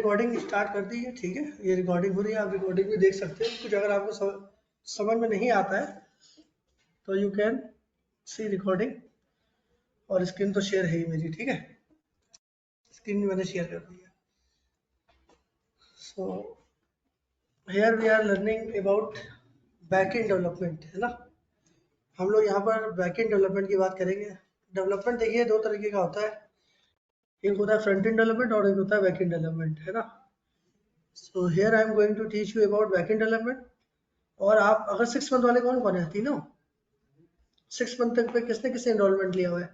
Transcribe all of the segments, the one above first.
Recording start कर दी है, ठीक है, ये रिकॉर्डिंग हो रही है, आप रिकॉर्डिंग भी देख सकते हो। कुछ अगर आपको समझ में नहीं आता है तो यू कैन सी रिकॉर्डिंग। और स्क्रीन तो शेयर है ही मेरी, ठीक है, स्क्रीन भी मैंने शेयर कर दी है। So here we are learning about backend development, है ना। हम लोग यहाँ पर बैकएंड डेवलपमेंट की बात करेंगे। डेवलपमेंट देखिए दो तरीके का होता है, एक होता है फ्रंट एंड डेवलपमेंट और एक होता है बैकएंड डेवलपमेंट, है ना। So here I am going to teach you about backend development. और आप अगर 6 मंथ वाले कौन कौन है, तीनों 6 मंथ तक पे किसने किसने एनरोलमेंट लिया हुआ है?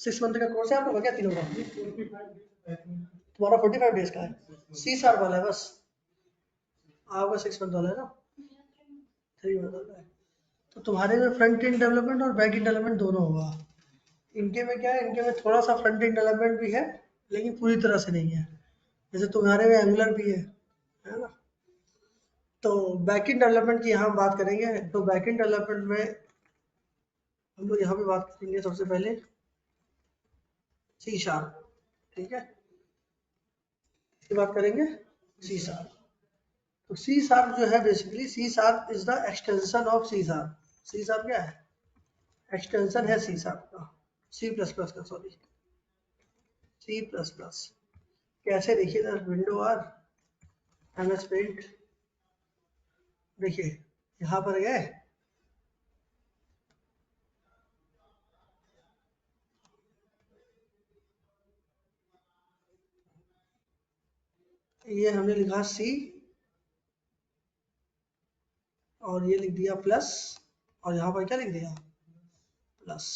6 मंथ का कोर्स है आप लोग क्या तीनों का? तुम्हारा 45 डेज का है, C# वाला है बस, आपका 6 मंथ वाला है ना, 3 मंथ वाला है। तो तुम्हारे में फ्रंट एंड डेवलपमेंट और बैक एंड डेवलपमेंट दोनों होगा। इनके में क्या है, इनके में थोड़ा सा फ्रंट एंड डेवलपमेंट भी है लेकिन पूरी तरह से नहीं है। जैसे तुम्हारे में एंगुलर भी है ना। तो बैकएंड डेवलपमेंट की यहाँ हम बात करेंगे। तो बैकएंड डेवलपमेंट में हम लोग यहाँ पे बात करेंगे सबसे पहले C#, ठीक है, इसकी बात करेंगे C#। तो C# जो है basically C# is the extension of C#। C# क्या है, एक्सटेंशन है C# का, C++ का, सॉरी C++। कैसे देखिए ना, विंडो आर, MS पेंट, देखिए यहाँ पर गए, ये हमने लिखा C और ये लिख दिया प्लस, और यहाँ पर क्या लिख दिया, प्लस।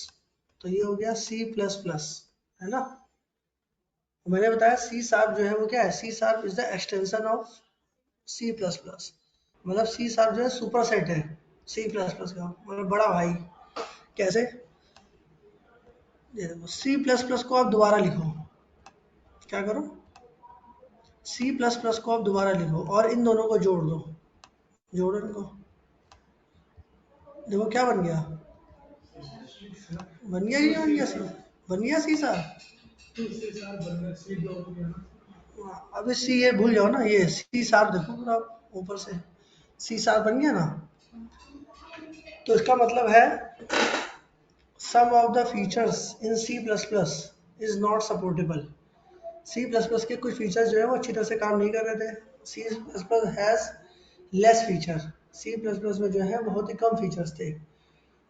तो ये हो गया C++, है ना। मैंने बताया C# जो है वो क्या है, C# is the extension of C++। मतलब C# जो है सुपर सेट है C++ का, मतलब बड़ा भाई। कैसे, ये देखो C++ को आप दोबारा लिखो, क्या करो, C++ को आप दोबारा लिखो और इन दोनों को जोड़ दो, जोड़ो इनको, देखो क्या बन गया, बन गया कि नहीं बन गया, बन गया C#। अभी C ये भूल जाओ ना, ये C# देखो पूरा ऊपर से C# बन गया ना। तो इसका मतलब है some of the features in C++ is not supportable। C++ के कुछ फीचर्स जो है वो अच्छी तरह से काम नहीं कर रहे थे। C++ has less feature, C++ में जो है बहुत ही कम फीचर्स थे।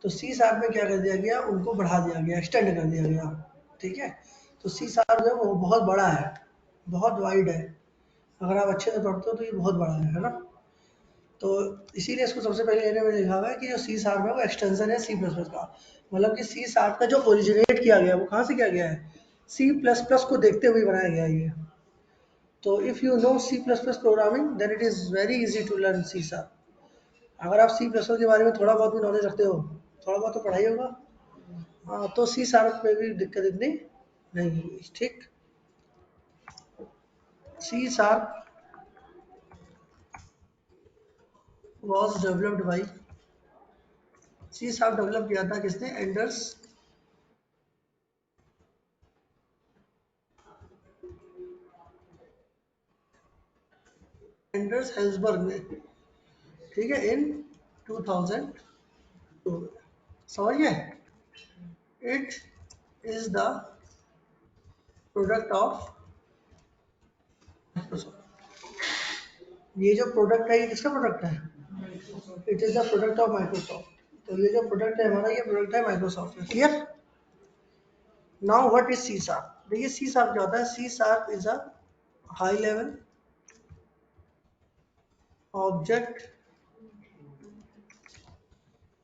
तो C# में क्या कर दिया गया, उनको बढ़ा दिया गया, एक्सटेंड कर दिया गया, ठीक है। तो C# जो है वो बहुत बड़ा है, बहुत वाइड है, अगर आप अच्छे से पढ़ते हो तो ये बहुत बड़ा है ना। तो इसीलिए इसको सबसे पहले एरिया में लिखा हुआ है कि जो C# है वो एक्सटेंशन है C++ का। मतलब कि C# का जो ओरिजिनेट किया गया वो कहाँ से किया गया है, C++ को देखते हुए बनाया गया है ये। तो if you know C++ programming then it is very easy to learn C#। अगर आप C++ के बारे में थोड़ा बहुत भी नॉलेज रखते हो, थोड़ा बहुत तो पढ़ाई होगा, हाँ, तो C# में भी दिक्कत इतनी नहीं होगी, ठीक। C# was developed by, C# develop किया था किसने, एंडर्स हेल्सबर्ग ने, ठीक है, इन 2002। समझिए, it is the product of Microsoft. ये जो प्रोडक्ट है ये किसका प्रोडक्ट है, it is the product of Microsoft. तो ये जो प्रोडक्ट है हमारा, ये प्रोडक्ट है माइक्रोसॉफ्ट का, clear. Now what is C#। देखिए C# क्या होता है, C# is a high level object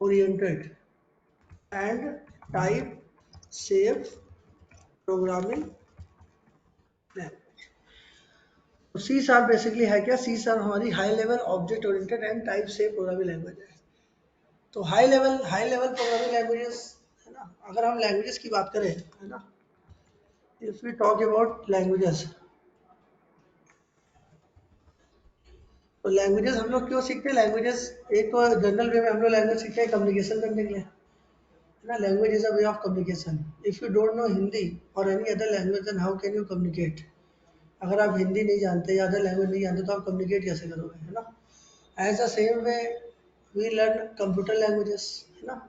oriented and type safe programming language। तो C# बेसिकली है क्या, C# हमारी high level object oriented and type safe programming language है। तो हाई लेवल प्रोग्रामिंग लैंग्वेजेस, है ना। अगर हम लैंग्वेजेस की बात करें, है ना, if we talk about languages, तो लैंग्वेजेस हम लोग क्यों सीखते हैं, लैंग्वेजेस एक तो जनरल वे में हम लोग लैंग्वेज सीखते हैं कम्युनिकेशन करने के लिए, है ना। Language is a way of communication. If you don't know Hindi और any other language then how can you communicate. अगर आप हिंदी नहीं जानते या अदर लैंग्वेज नहीं जानते तो आप कम्युनिकेट कैसे करोगे, है ना? As the same way we learn computer languages, है ना?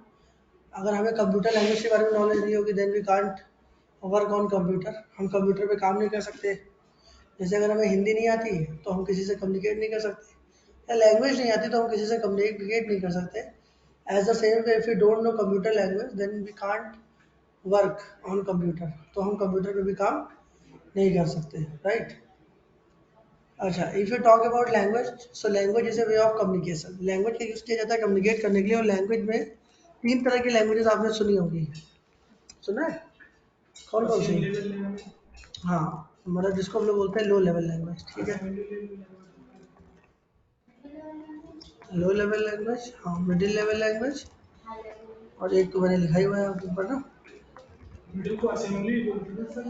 अगर हमें कंप्यूटर लैंग्वेज के बारे में नॉलेज नहीं होगी then we can't work on computer, हम कंप्यूटर पे काम नहीं कर सकते। जैसे अगर हमें हिंदी नहीं आती तो हम किसी से कम्युनिकेट नहीं कर सकते, या लैंग्वेज नहीं आती तो हम किसी से कम्युनिकेट नहीं कर सकते। As the same way if you don't know computer language then we can't work on computer, तो हम कंप्यूटर पे भी काम नहीं कर सकते, राइट? अच्छा, if you talk about language, so language is a way of communication. Language का यूज किया जाता है कम्युनिकेट करने के लिए, और लैंग्वेज में तीन तरह की लैंग्वेजेस आपने सुनी होगी, सुना है? कौन कौन सी? हाँ, मतलब जिसको हम लोग बोलते हैं लो लेवल लैंग्वेज, ठीक है? लो लेवल लैंग्वेज, हाँ, मिडिल लेवल लैंग्वेज, और एक तो मैंने लिखा ही हुआ है आपके ऊपर ना। मिडिल को असेंबली बोलते हैं सर।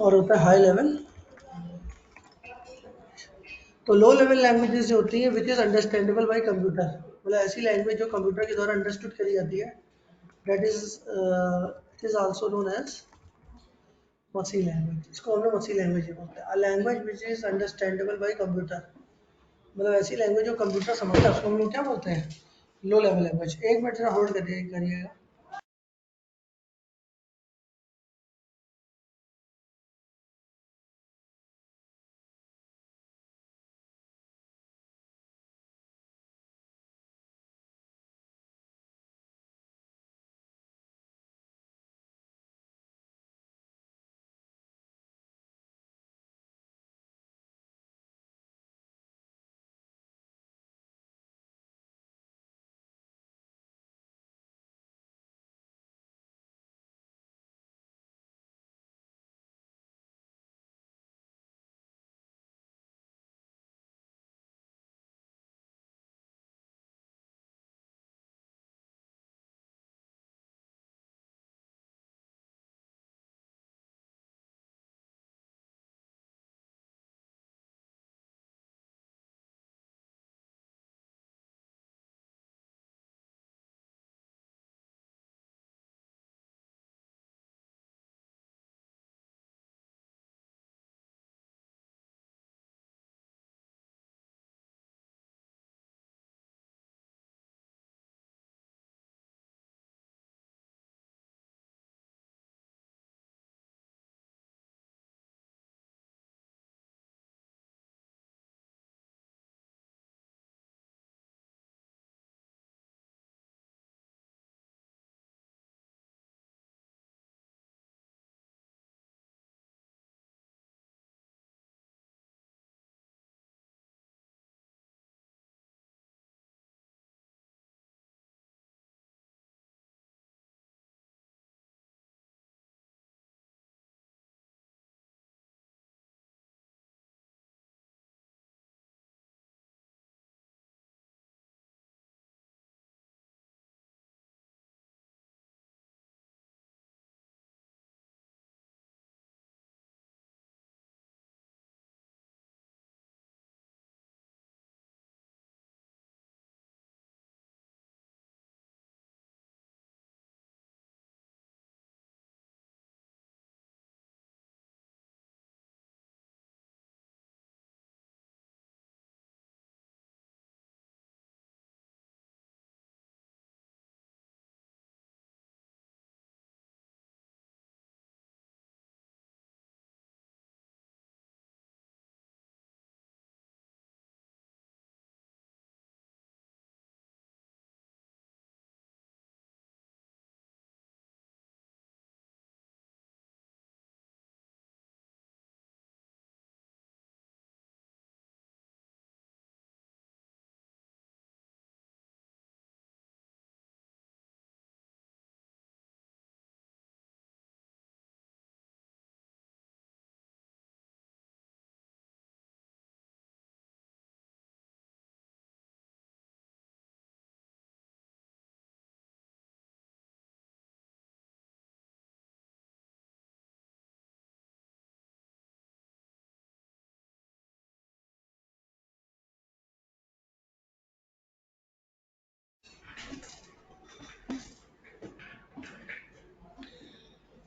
और होता है हाई लेवल। तो लो लेवल लैंग्वेजेस जो होती हैं which is understandable by computer, मतलब ऐसी लैंग्वेज जो कंप्यूटर के द्वारा अंडरस्टूड करी जाती है, that is it is also known as machine language. इसको हम लोग मसी लैंग्वेज ही बोलते हैं। A language which is understandable by computer, मतलब ऐसी लैंग्वेज जो कंप्यूटर समझता है उसको हम लोग क्या बोलते हैं? Low level language. एक मिनट जरा होल्ड करिएगा।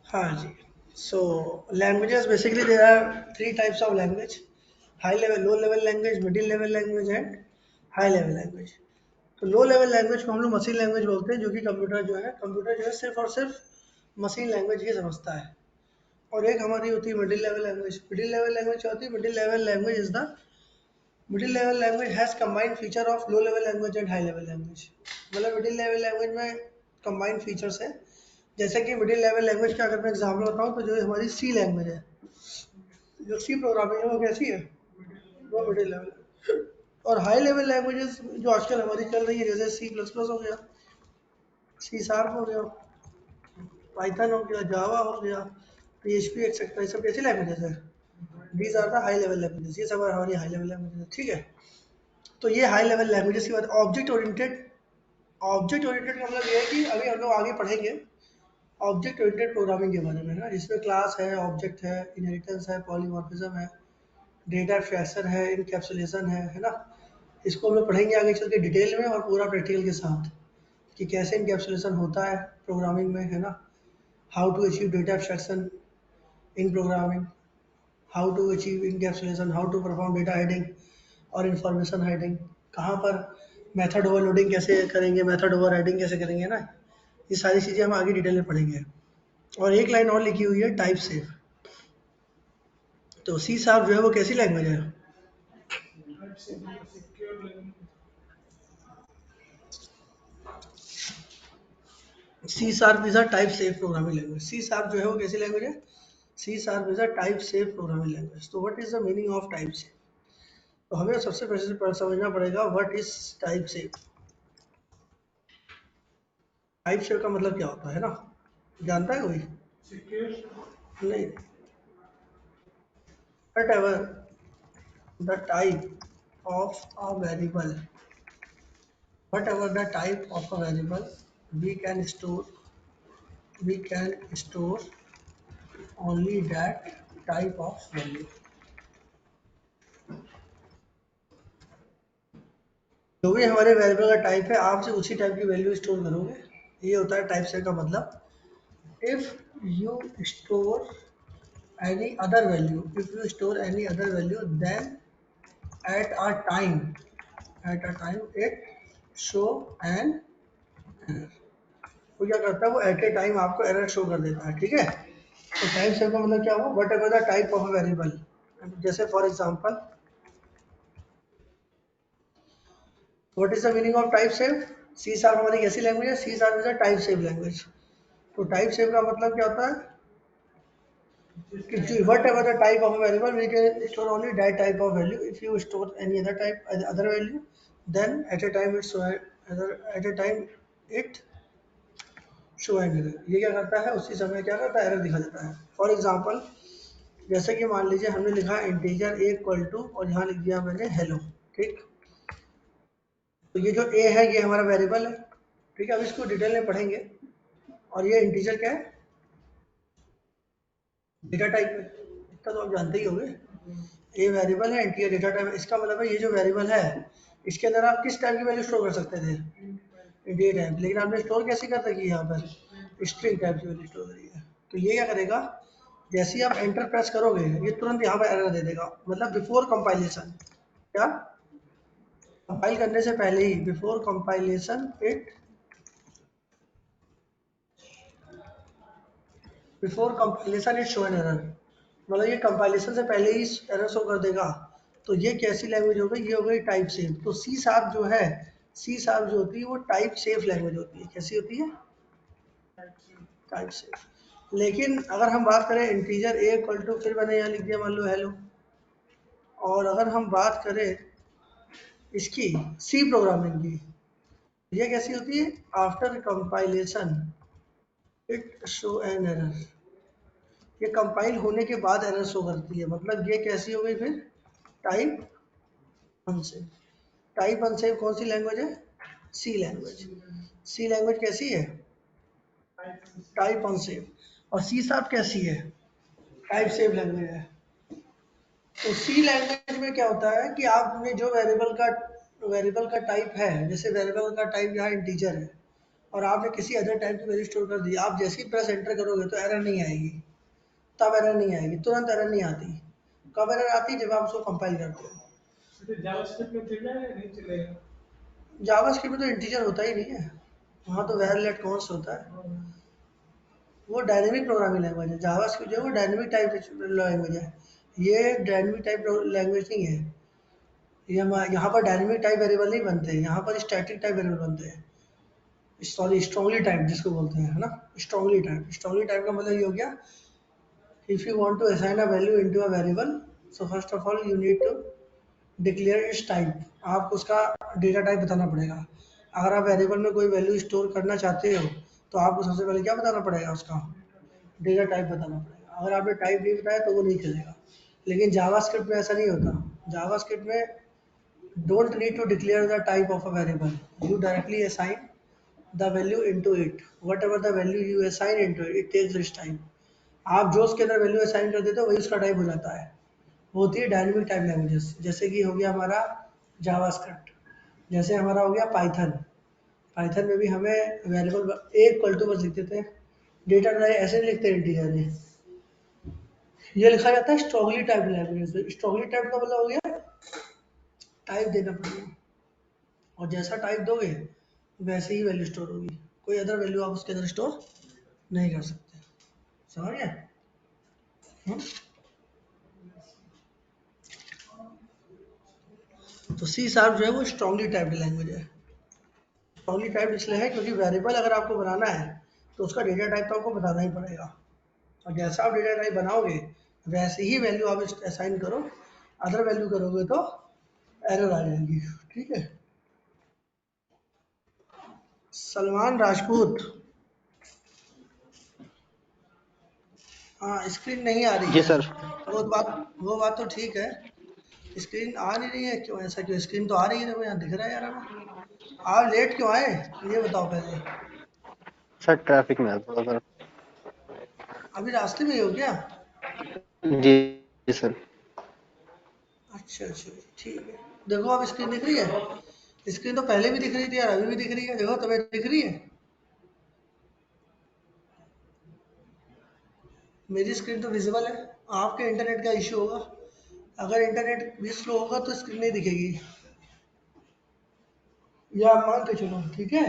हाँ जी, So languages, basically there are three types of language: high level, low level language, middle level language and high level language. तो लो लेवल लैंग्वेज को हम लोग मशीन लैंग्वेज बोलते हैं, जो कि कंप्यूटर जो है सिर्फ और सिर्फ मशीन लैंग्वेज ही समझता है। और एक हमारी होती है middle level language. Middle level language क्या होती है? Middle level language is the middle level language has combined feature of low level language and high level language. मतलब मिडिल लेवल लैंग्वेज में कंबाइंड फीचर्स है। जैसे कि मिडिल लेवल लैंग्वेज का अगर मैं एग्जाम्पल बताऊँ, तो जो हमारी सी लैंग्वेज है, जो सी प्रोग्रामिंग है, वो कैसी है? वो मिडिल लेवल। और हाई लेवल लैंग्वेजेस जो आजकल हमारी चल रही है, जैसे सी प्लस प्लस हो गया, सी शार्प हो गया, पाइथन हो गया, जावा हो गया, PHP एक्सेट्रा, ये सब कैसी लैंग्वेजेस है? These are the high level languages. ये सब हमारी हाई लेवल लैंग्वेजेस है, ठीक है। तो ये हाई लेवल लैंग्वेजेस की बात। ऑब्जेक्ट ओरिएंटेड का मतलब ये है कि अभी हम लोग आगे पढ़ेंगे ऑब्जेक्ट ओरिएंटेड प्रोग्रामिंग के बारे में, ना, जिसमें क्लास है, ऑब्जेक्ट है, इनहेरिटेंस है, पॉलीमॉर्फिज्म है, डेटा फ्रैक्शन है, इनकैप्सुलेशन है ना। इसको हम लोग पढ़ेंगे आगे चल के डिटेल में और पूरा प्रैक्टिकल के साथ, कि कैसे इनकैप्सुलेशन होता है प्रोग्रामिंग में, है ना। How to achieve data fraction in programming, how to achieve encapsulation, how to perform data heading और इंफॉर्मेशन हेडिंग, कहाँ पर मेथड ओवरलोडिंग कैसे करेंगे, मेथड ओवर हेडिंग कैसे करेंगे ना। ये सारी चीज़ें हम आगे डिटेल में पढ़ेंगे। और एक लाइन और लिखी हुई है, टाइप सेफ। तो सी शार्प जो है वो कैसी लैंग्वेज है? C sharp is a type safe programming language. C sharp जो है वो कैसी लैंग्वेज है? C sharp is a type safe programming language. तो what is the meaning of type safe? तो हमें सबसे पहले से समझना पड़ेगा what is type safe. Type safe का मतलब क्या होता है ना, जानता है कोई? नहीं। Whatever the type of a variable, whatever the type of a variable, we can store, we can store only that type of value. जो भी हमारे वेरिएबल का टाइप है, आप सिर्फ उसी टाइप की वैल्यू स्टोर करोगे। ये होता है टाइप सेट का मतलब। If you store any other value, if you store any other value, then at a time, at a time it show an error। वो क्या करता है? वो एट ए टाइम आपको एरर शो कर देता है, ठीक है। तो टाइप सेव का मतलब क्या हुआ? Whatever the type of variable. जैसे for example, what is the meaning of type safe? C sharp हमारी कैसी लैंग्वेज है? C sharp is a type safe language. तो टाइप सेव का मतलब क्या होता है कि whatever the type of variable, we can store only that type of value. If you store any other type, other value, then at a time it show, eight a time it show an error. ये क्या करता है? उसी समय क्या करता है? Error दिखा देता है। फॉर एग्जांपल, जैसे कि मान लीजिए हमने लिखा इंटीजर ए इक्वल टू, और यहाँ लिख दिया मैंने हेलो, ठीक। तो ये जो ए है ये हमारा वेरिएबल है, ठीक है। अब इसको डिटेल में पढ़ेंगे। और ये इंटीजर क्या है? डेटा टाइप है, इतना तो आप जानते ही होंगे। ए वेरिएबल है, इंटीजर डेटा टाइप है। इसका मतलब है ये जो वेरिएबल है, इसके अंदर आप किस टाइप की वैल्यू स्टोर कर सकते थे? Integer type. लेकिन आपने स्टोर कैसे कर रखी है? यहाँ पर स्ट्रिंग टाइप की वैल्यू स्टोर करी है। तो ये क्या करेगा? जैसे ही आप एंटर प्रेस करोगे, ये तुरंत यहाँ पर एरर दे देगा, मतलब बिफोर कंपाइलेशन। क्या? कंपाइल करने से पहले ही, before compilation it, before compilation it show an error. मतलब ये कंपाइलेशन से पहले ही एरर शो कर देगा। तो ये कैसी लैंग्वेज हो गई? ये हो गई टाइप सेफ। तो सी शार्प जो है, सी शार्प जो होती है वो टाइप सेफ लैंग्वेज होती है। कैसी होती है? Type safe. लेकिन अगर हम बात करें इंटीजर ए इक्वल टू, फिर मैंने यहाँ लिख दिया मान लो हेलो। और अगर हम बात करें इसकी, सी प्रोग्रामिंग की, ये कैसी होती है? After compilation it show an error. ये कंपाइल होने के बाद एरर शो करती है। मतलब ये कैसी हो गई फिर? Type unsafe. टाइप अनसेफ कौन सी लैंग्वेज है? सी लैंग्वेज। सी लैंग्वेज कैसी है? Type unsafe. और सी शार्प कैसी है? टाइप सेफ लैंग्वेज है। तो सी लैंग्वेज में क्या होता है कि आपने जो वेरिएबल का टाइप है, जैसे वेरिएबल का टाइप यहाँ इंटीजर है, और आपने किसी अदर टाइप की वैल्यू स्टोर कर दी, आप जैसे ही प्रेस एंटर करोगे तो एरर नहीं आएगी। तब एरर नहीं आएगी, तुरंत एरर नहीं आती। कब एरर आती है? जब आप उसको कंपाइल करते हो। जावास्क्रिप्ट में चलेगा या नहीं चलेगा? जावास्क्रिप्ट में तो इंटीजर होता ही नहीं है, वहाँ तो वैर कॉन्स्ट होता है। वो डायनेमिक प्रोग्रामिंग लैंग्वेज है। जावास्क्रिप्ट जो है वो डायनेमिक टाइप लैंग्वेज है, ये डायनेमिक टाइप लैंग्वेज नहीं है। ये यहाँ पर डायनेमिक टाइप वेरिएबल नहीं बनते हैं, यहाँ पर स्टैटिक टाइप वेरिएबल बनते हैं। सॉरी, स्ट्रांगली टाइप जिसको बोलते हैं, है ना, स्ट्रांगली टाइप। स्ट्रांगली टाइप का मतलब ये हो गया, if you want to assign a value into a variable, so first of all you need to declare its type। आपको उसका डेटा टाइप बताना पड़ेगा। अगर आप वेरिएबल में कोई वैल्यू स्टोर करना चाहते हो तो आपको सबसे पहले क्या बताना पड़ेगा? उसका डेटा टाइप बताना पड़ेगा। अगर आपने टाइप नहीं बताया तो वो नहीं चलेगा। लेकिन जावास्क्रिप्ट में ऐसा नहीं होता। जावास्क्रिप्ट में don't need to declare the type of a variable, you directly assign the value into it। whatever the value you assign into it, it takes its time। आप जो उसके अंदर वैल्यू असाइन कर देते हो वही उसका टाइप हो जाता है। वो होती है डायनेमिक टाइप लैंग्वेजेस। जैसे कि हो गया हमारा जावास्क्रिप्ट, जैसे हमारा हो गया पाइथन। पाइथन में भी हमें वेरिएबल ए इक्वल टू बस लिखते थे, डेटा टाइप ऐसे नहीं लिखते इंटीजर में, ये लिखा जाता है स्ट्रॉन्गली टाइप लैंग्वेज में। स्ट्रॉन्गली टाइप का मतलब हो गया टाइप देना पड़ेगा, और जैसा टाइप दोगे वैसे ही वैल्यू स्टोर होगी, कोई अदर वैल्यू आप उसके अंदर स्टोर नहीं कर सकते। समझ गए? हम्म? तो सी शार्प जो है वो स्ट्रॉन्गली टाइप्ड लैंग्वेज है। स्ट्रॉन्गली टाइप्ड इसलिए है क्योंकि वेरिएबल अगर आपको बनाना है तो उसका डेटा टाइप तो आपको बताना ही पड़ेगा, और जैसा आप डेटा टाइप बनाओगे वैसे ही वैल्यू आप असाइन करो। अदर वैल्यू करोगे तो एरर आ जाएगी। ठीक है। सलमान राजपूत, हाँ स्क्रीन नहीं आ रही जी है। सर। वो बात तो ठीक है, स्क्रीन आ नहीं रही है, क्यों ऐसा? क्यों स्क्रीन तो आ रही है, देखो यहाँ दिख रहा है यार हमें। आप लेट क्यों आए ये बताओ पहले। सर ट्रैफिक में है थोड़ा सर। अभी रास्ते में ही हो क्या? जी जी सर। अच्छा अच्छा, ठीक है। देखो अब स्क्रीन दिख रही है? स्क्रीन तो पहले भी दिख रही थी यार, अभी भी दिख रही है, देखो तुम्हें दिख रही है? मेरी स्क्रीन तो विजिबल है, आपके इंटरनेट का इश्यू होगा। अगर इंटरनेट भी स्लो होगा तो स्क्रीन नहीं दिखेगी, या आप मान के चलो। ठीक है,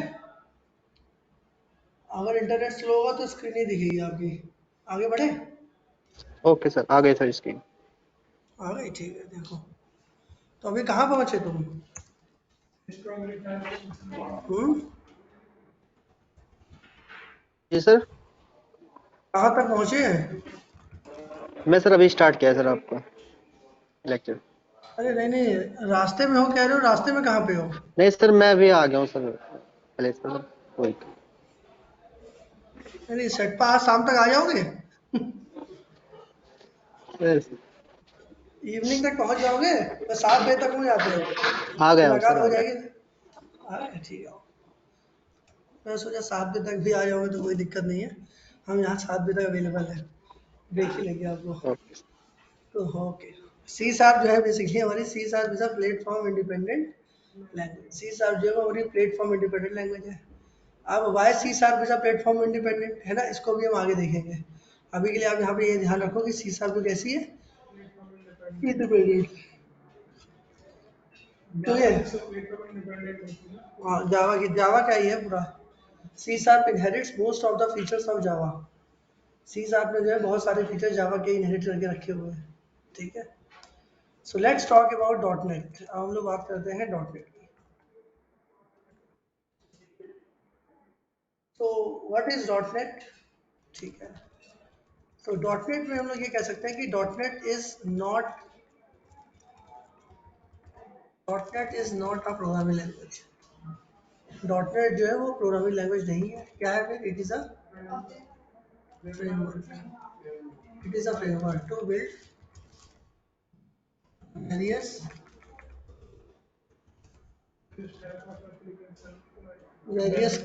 अगर इंटरनेट स्लो होगा तो स्क्रीन नहीं दिखेगी आपकी। आगे बढ़े? ओके सर, आ गए सर स्क्रीन। आ गई, ठीक है। देखो, तो अभी कहाँ पहुँचे तुम? हम्म? जी सर। कहाँ तक पहुँचे हैं? मैं सर अभी स्टार्ट किया है सर आपका लेक्चर। अरे नहीं नहीं, रास्ते में हो कह रहे हो, रास्ते में कहाँ पे हो? नहीं सर, मैं अभी आ गया हूँ सर पहले सर। वही नहीं नहीं, सेट पर आज शाम तक आ जाओगे? Yes, इवनिंग तक पहुँच जाओगे? तो 7 बजे तक हो जाते हो, आ गया हूँ सर, मुलाकात आ हो गया। जाएगी। अरे ठीक है, मैं सोचा 7 बजे तक भी आ जाओगे तो कोई दिक्कत नहीं है, हम यहाँ 7 बजे तक अवेलेबल है, देख ही लेंगे आपको। ओके। तो ओके, सी शार्प जो है बेसिकली हमारी, C sharp is a platform independent language. C sharp जो है वो हमारी प्लेटफॉर्म इंडिपेंडेंट लैंग्वेज है। अब why C sharp is a platform independent है ना, इसको भी हम आगे देखेंगे। अभी के लिए आप यहाँ पे ये ध्यान रखो कि सी शार्प जो कैसी है, इंडिपेंडेंट। क्लियर? हाँ, जावा क्या ही है पूरा। C sharp inherits most of the features of Java. C sharp में जो है बहुत सारे फीचर जावा के इनहेरिट करके रखे हुए हैं। ठीक है। So let's talk about dot net. अब हम लोग बात करते हैं डॉट नेट की। तो व्हाट इज डॉट नेट? ठीक है, तो डॉट नेट में हम लोग ये कह सकते हैं कि dot net is not a programming language. Dot net जो है वो प्रोग्रामिंग लैंग्वेज नहीं है। क्या है फिर? It is a framework. It is a framework to build various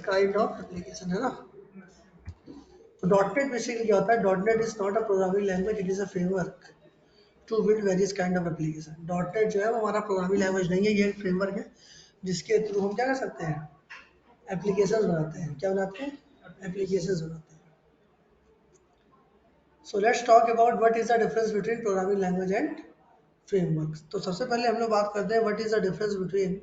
kind of application, है ना। तो डॉट नेट बेसिकली क्या होता है? Dot net is not a programming language, it is a framework to build various kind of application. Dot net जो है वो हमारा प्रोग्रामिंग लैंग्वेज नहीं है, ये एक फ्रेमवर्क है जिसके थ्रू हम क्या कर सकते हैं? एप्लीकेशन बनाते हैं। क्या बनाते हैं? एप्लीकेशन बनाते हैं। So let's talk about what is the difference between programming language and frameworks. तो सबसे पहले हम लोग बात करते हैं what is the difference between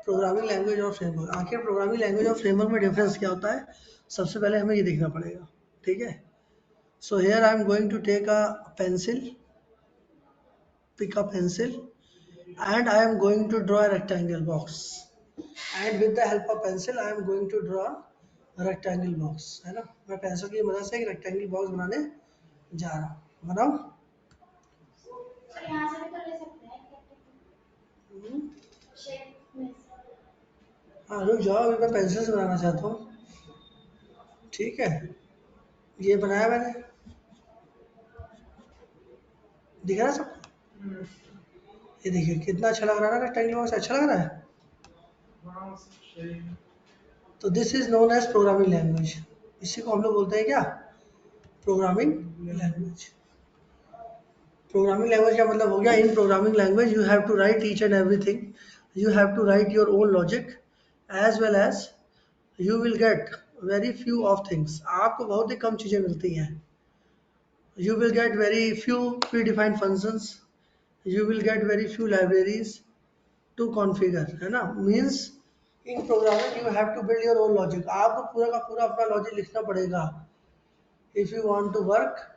programming language और फ्रेमवर्क। आखिर प्रोग्रामिंग लैंग्वेज और फ्रेमवर्क में डिफरेंस क्या होता है, सबसे पहले हमें ये देखना पड़ेगा। ठीक है, so here I am going to take a pencil, pick a pencil, and I am going to draw a rectangle box, and with the help of pencil I am going to draw a rectangle box, है ना। मैं pencil की मदद से एक rectangle box बनाने जा रहा हूँ। बनाओ। यहाँ से भी तो ले सकते हैं। हाँ रुक जाओ, अभी मैं पेंसिल से बनाना चाहता हूँ। ठीक है, ये बनाया मैंने, दिख रहा है सब। ये देखिए कितना अच्छा लग रहा है ना, रेक्टेंगल बॉक्स अच्छा लग रहा है। तो this is known as programming language. इसी को हम लोग बोलते हैं क्या, प्रोग्रामिंग लैंग्वेज। प्रोग्रामिंग लैंग्वेज का मतलब हो गया, in programming language you have to write each and everything, you have to write your own logic as well as you will get very few of things. आपको बहुत ही कम चीज़ें मिलती हैं। You will get very few predefined functions, you will get very few libraries to configure, है ना। Means in programming you have to build your own logic. आपको पूरा का पूरा अपना लॉजिक लिखना पड़ेगा if you want to work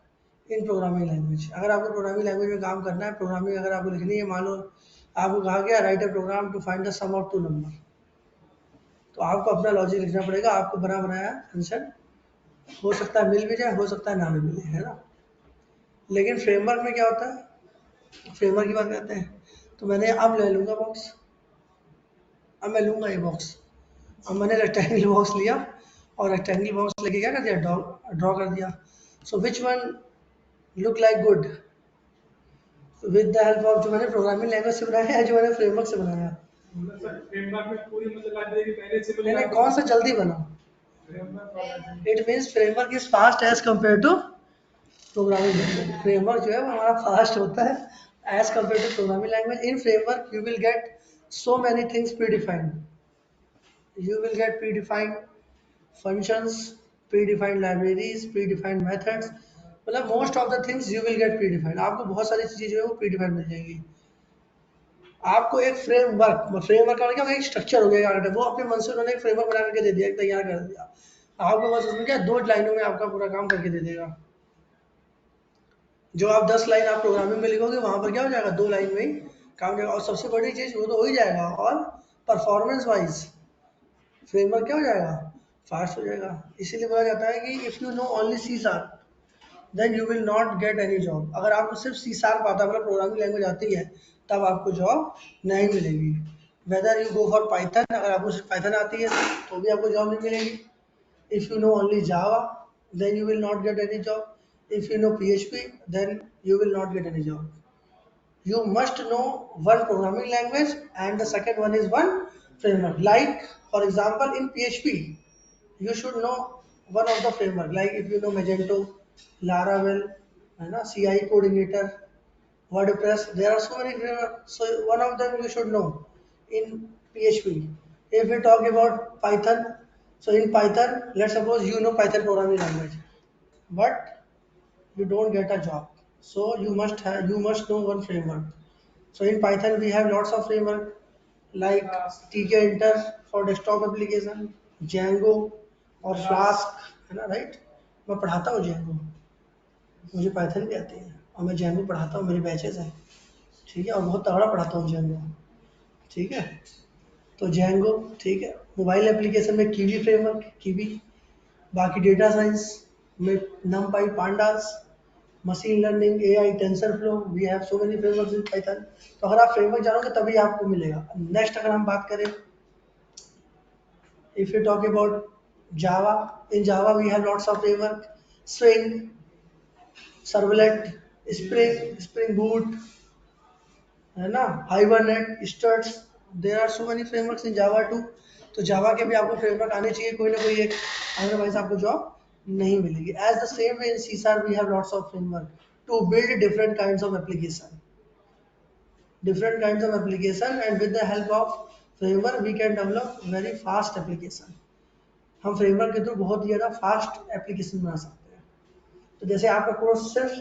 in programming language. अगर आपको प्रोग्रामिंग लैंग्वेज में काम करना है, प्रोग्रामिंग अगर आपको लिखनी है, मान लो आपको कहा गया write a program to find the sum of two number, तो आपको अपना लॉजिक लिखना पड़ेगा। आपको बना बनाया आंसर हो सकता है मिल भी जाए, हो सकता है ना भी मिले, है ना। लेकिन फ्रेमवर्क में क्या होता है, फ्रेमवर्क की बात करते हैं, तो मैंने अब ले लूँगा बॉक्स, अब मैं लूँगा ये बॉक्स। अब मैंने रेक्टेंगल बॉक्स लिया और रेक्टेंगल बॉक्स लेके क्या कर दिया, ड्रॉ कर दिया। So which one look like good, with the help of, जो मैंने प्रोग्रामिंग लैंग्वेज से बनाया है, जो मैंने फ्रेमवर्क से बनाया। फ्रेमवर्क में पूरी मतलब लाइब्रेरी पहले से मैंने कौन सा जल्दी बना, it means framework is fast as compare to programming language. Framework जो है वो हमारा फास्ट होता है as compare to programming language. In framework you will get so many things predefined, you will get predefined functions, predefined libraries, predefined methods, मतलब most of the things you will get predefined। आपको बहुत सारी चीज़ें जो है वो predefined मिल जाएंगी। आपको एक फ्रेमवर्क, फ्रेमवर्क का मतलब एक स्ट्रक्चर हो गया, वो अपने मन से उन्होंने एक फ्रेमवर्क बना करके दे दिया, तैयार कर दिया। आपको बस उसमें क्या 2 लाइनों में आपका पूरा काम करके दे देगा। जो आप 10 लाइन आप प्रोग्रामिंग में लिखोगे, वहाँ पर क्या हो जाएगा, 2 लाइन में ही काम हो जाएगा। और सबसे बड़ी चीज़ वो तो हो ही जाएगा, और परफॉर्मेंस वाइज फ्रेमवर्क क्या हो जाएगा, फास्ट हो जाएगा। इसीलिए बोला जाता है कि if you know only C sharp then you will not get any job. अगर आपको सिर्फ सी शार्प आता है, मतलब प्रोग्रामिंग लैंग्वेज आती है, तब आपको जॉब नहीं मिलेगी। Whether you go for Python, अगर आपको सिर्फ पाइथन आती है तो भी आपको जॉब नहीं मिलेगी। If you know only Java then you will not get any job. If you know PHP then you will not get any job. You must know one programming language and the second one is one framework. Like for example in PHP, you should know one of the framework. Like if you know Magento, Laravel, है ना, CI coordinator, WordPress. There are so many frameworks. So one of them you should know in PHP. If we talk about Python, so in Python, let's suppose you know Python programming language, but you don't get a job, so you must know one framework. So in Python we have lots of framework like tkinter for desktop application, Django और Flask, है ना, right. मैं पढ़ाता हूँ Django, मुझे Python भी आती है और मैं Django पढ़ाता हूँ, मेरी बैचेस हैं। ठीक है, और बहुत तगड़ा पढ़ाता हूँ Django। ठीक है, तो Django, ठीक है। मोबाइल एप्लीकेशन में कीवी फ्रेमवर्क, कीवी। बाकी डेटा साइंस में NumPy, Pandas, machine learning, AI, TensorFlow, we have so many frameworks in Python. तो अगर आप फ्रेमवर्क जानोगे तभी आपको मिलेगा। नेक्स्ट अगर हम बात करें, if you talk about Java, in Java we have lots of framework, Swing, servlet, Spring Boot, है ना, Hibernate, Struts, there are so many frameworks in Java too. तो जावा के भी आपको फ्रेमवर्क आने चाहिए कोई ना कोई एक, अदरवाइज आपको जॉब नहीं मिलेगी। As the same way in C sharp we have lots of framework to build different kinds of application, and with the help of framework we can develop very fast application। हम framework के through बहुत ही ज़्यादा fast application बना सकते हैं। तो जैसे आपका कोर्स सिर्फ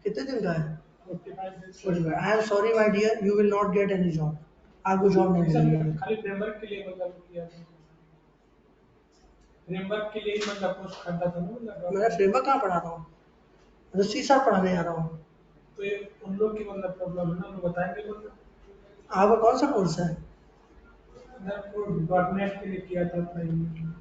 कितने दिन का है? 45 days। 45। I am sorry my dear, you will not get any job. आपको जॉब नहीं सर मिलेगी। खाली फ्रेमवर्क के लिए मतलब किया था, फ्रेमवर्क के लिए ही मतलब कोर्स करता था ना मैंने मतलब। फ्रेमवर्क कहाँ पढ़ा रहा हूँ, मैं तो सीसा पढ़ाने जा रहा हूँ। तो ये उन लोग की मतलब प्रॉब्लम है ना, उनको बताएंगे मतलब। आपका कौन सा कोर्स है? मतलब वो डॉट नेट के लिए किया था अपना।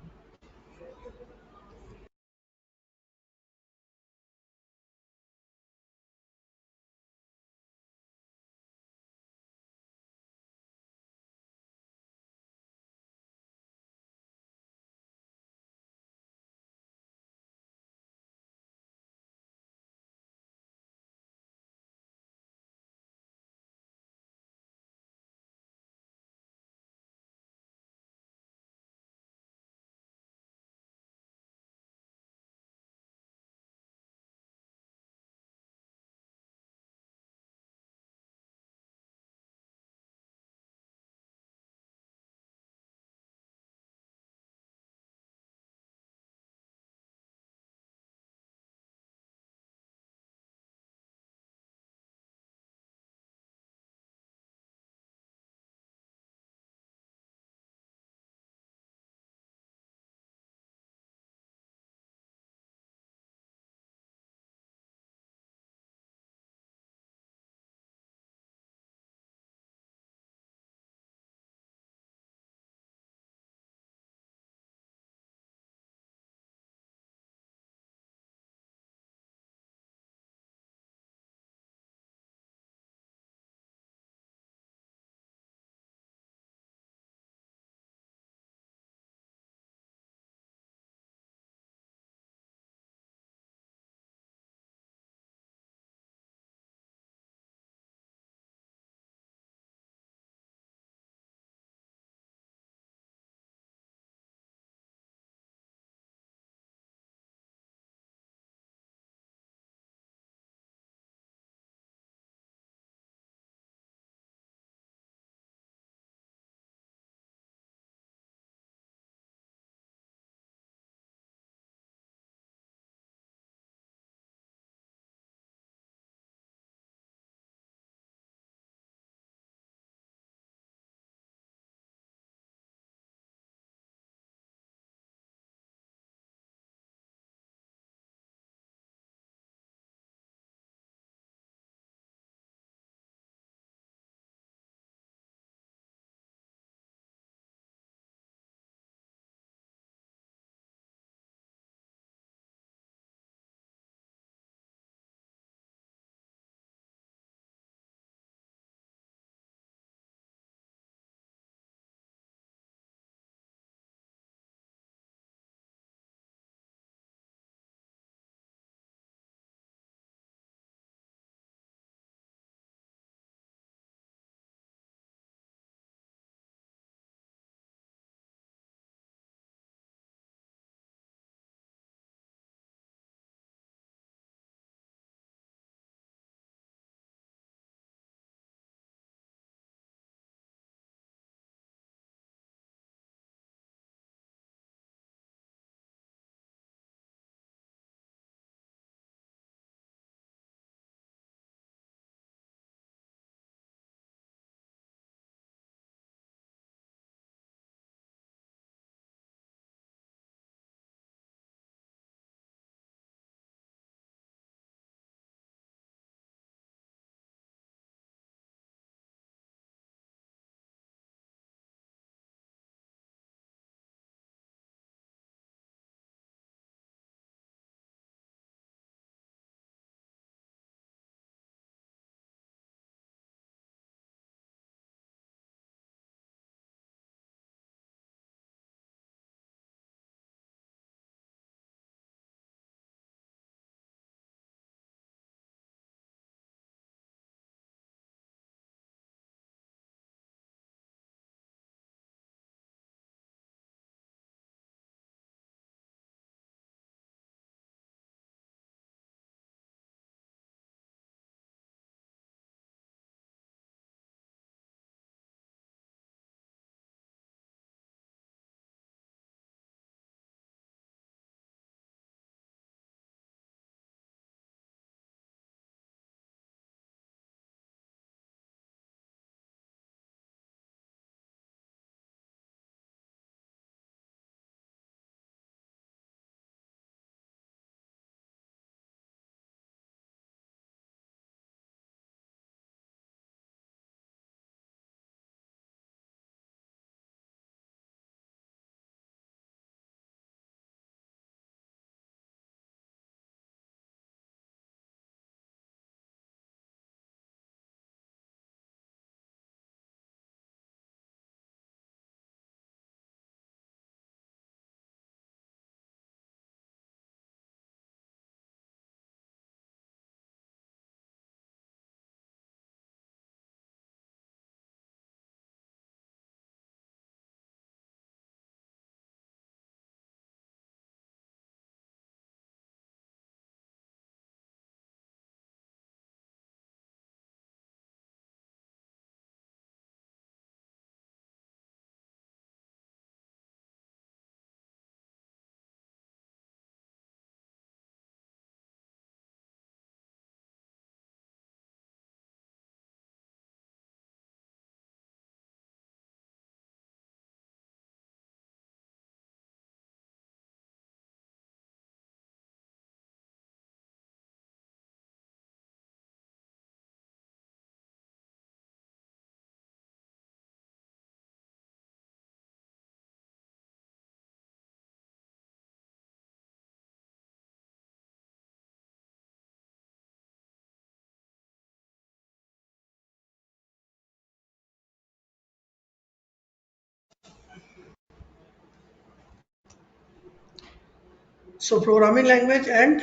So programming language and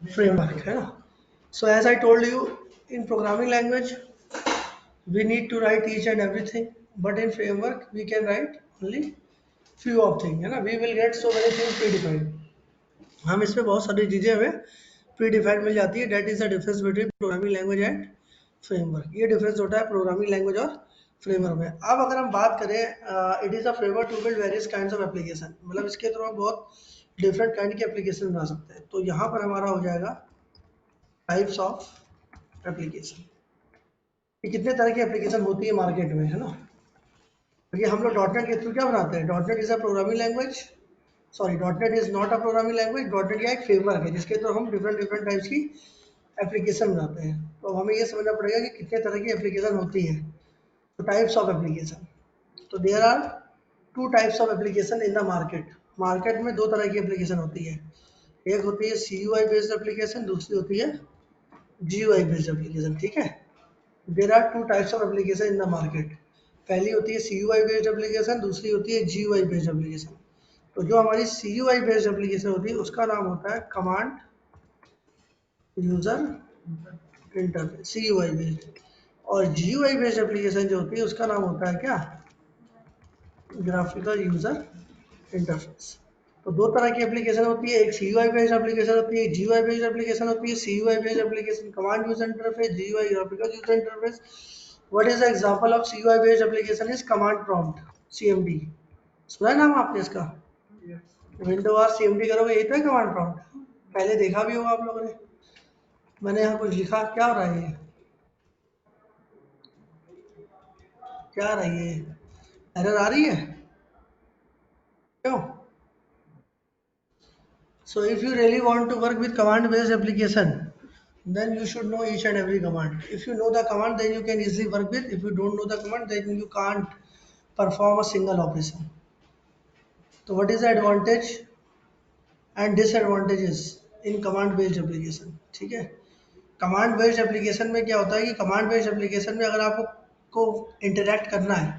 framework है ना. So as I told you, in programming language we need to write each and everything, but in framework we can write only few of things, है ना. we will get so many things predefined. हम इसमें बहुत सारी चीज़ें हमें predefined मिल जाती है. That is the difference between programming language and framework. ये डिफरेंस होता है प्रोग्रामिंग लैंग्वेज और फ्रेमवर्क में. अब अगर हम बात करें, it is a framework to build various kinds of application, मतलब इसके थ्रू हम बहुत डिफरेंट काइंड की एप्लीकेशन बना सकते हैं. तो यहाँ पर हमारा हो जाएगा टाइप्स ऑफ एप्लीकेशन, कि कितने तरह की एप्लीकेशन होती है मार्केट में, है ना. ये हम लोग डॉट नेट के थ्रू क्या बनाते हैं. Dot net is a programming language, sorry dot net is not a programming language. Dot net या एक फ्रेमवर्क है जिसके थ्रू हम डिफरेंट डिफरेंट टाइप्स की एप्लीकेशन बनाते हैं. तो अब हमें ये समझना पड़ेगा कि कितने तरह की एप्लीकेशन होती है. तो टाइप्स ऑफ एप्लीकेशन, तो there are two types of application in the market. Market में दो तरह की एप्लीकेशन होती है. एक होती है C U I based application, दूसरी होती है G U I based application. ठीक है. There are two types of application in the market. पहली होती है C U I based application, दूसरी होती है G U I based application. तो जो हमारी C U I based application होती है उसका नाम होता है command user interface, C U I based. और G U I based application जो होती है उसका नाम होता है क्या, ग्राफिकल यूजर इंटरफेस. तो दो तरह की एप्लीकेशन होती है, एक C U I based application होती है, एक G U I based application होती है. C U I based application command user interface, G U I graphical user interface. What is the example of C U I based application is command prompt, CMD. सुना है नाम आपने इसका. Window are CMD करोगे, यही तो है command prompt. पहले देखा भी होगा आप लोगों ने. मैंने यहाँ कुछ लिखा, क्या हो रहा है ये, क्या आ रही है, एरर आ रही है क्यों. So if you really want to work with command based application, then you should know each and every command. If you know the command, then you can easily work with. If you don't know the command, then you can't perform a single operation. So what is the advantage and disadvantages in command based application? ठीक है. Command based application में क्या होता है कि command based application में अगर आपको को इंटरेक्ट करना है,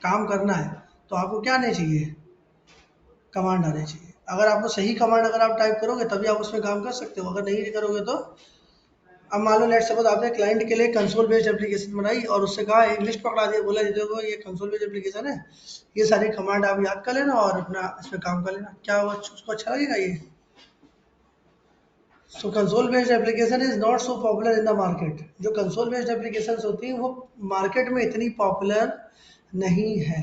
काम करना है, तो आपको क्या आने चाहिए, कमांड आने चाहिए. अगर आपको सही कमांड अगर आप टाइप करोगे तभी आप उसमें काम कर सकते हो. अगर नहीं करोगे तो, अब मान लो लेट सपोज आपने क्लाइंट के लिए कंसोल बेस्ड एप्लीकेशन बनाई और उससे कहा, एक लिस्ट पकड़ा दिया, बोला देखो ये कंसोल बेस्ड एप्लीकेशन है, ये सारी कमांड आप याद कर लेना और अपना इसमें काम कर लेना. क्या हुआ, उसको अच्छा लगेगा ये. So console based application is not so popular in the market. जो कंसोल बेस्ड एप्लीकेशन होती हैं वो मार्केट में इतनी पॉपुलर नहीं है.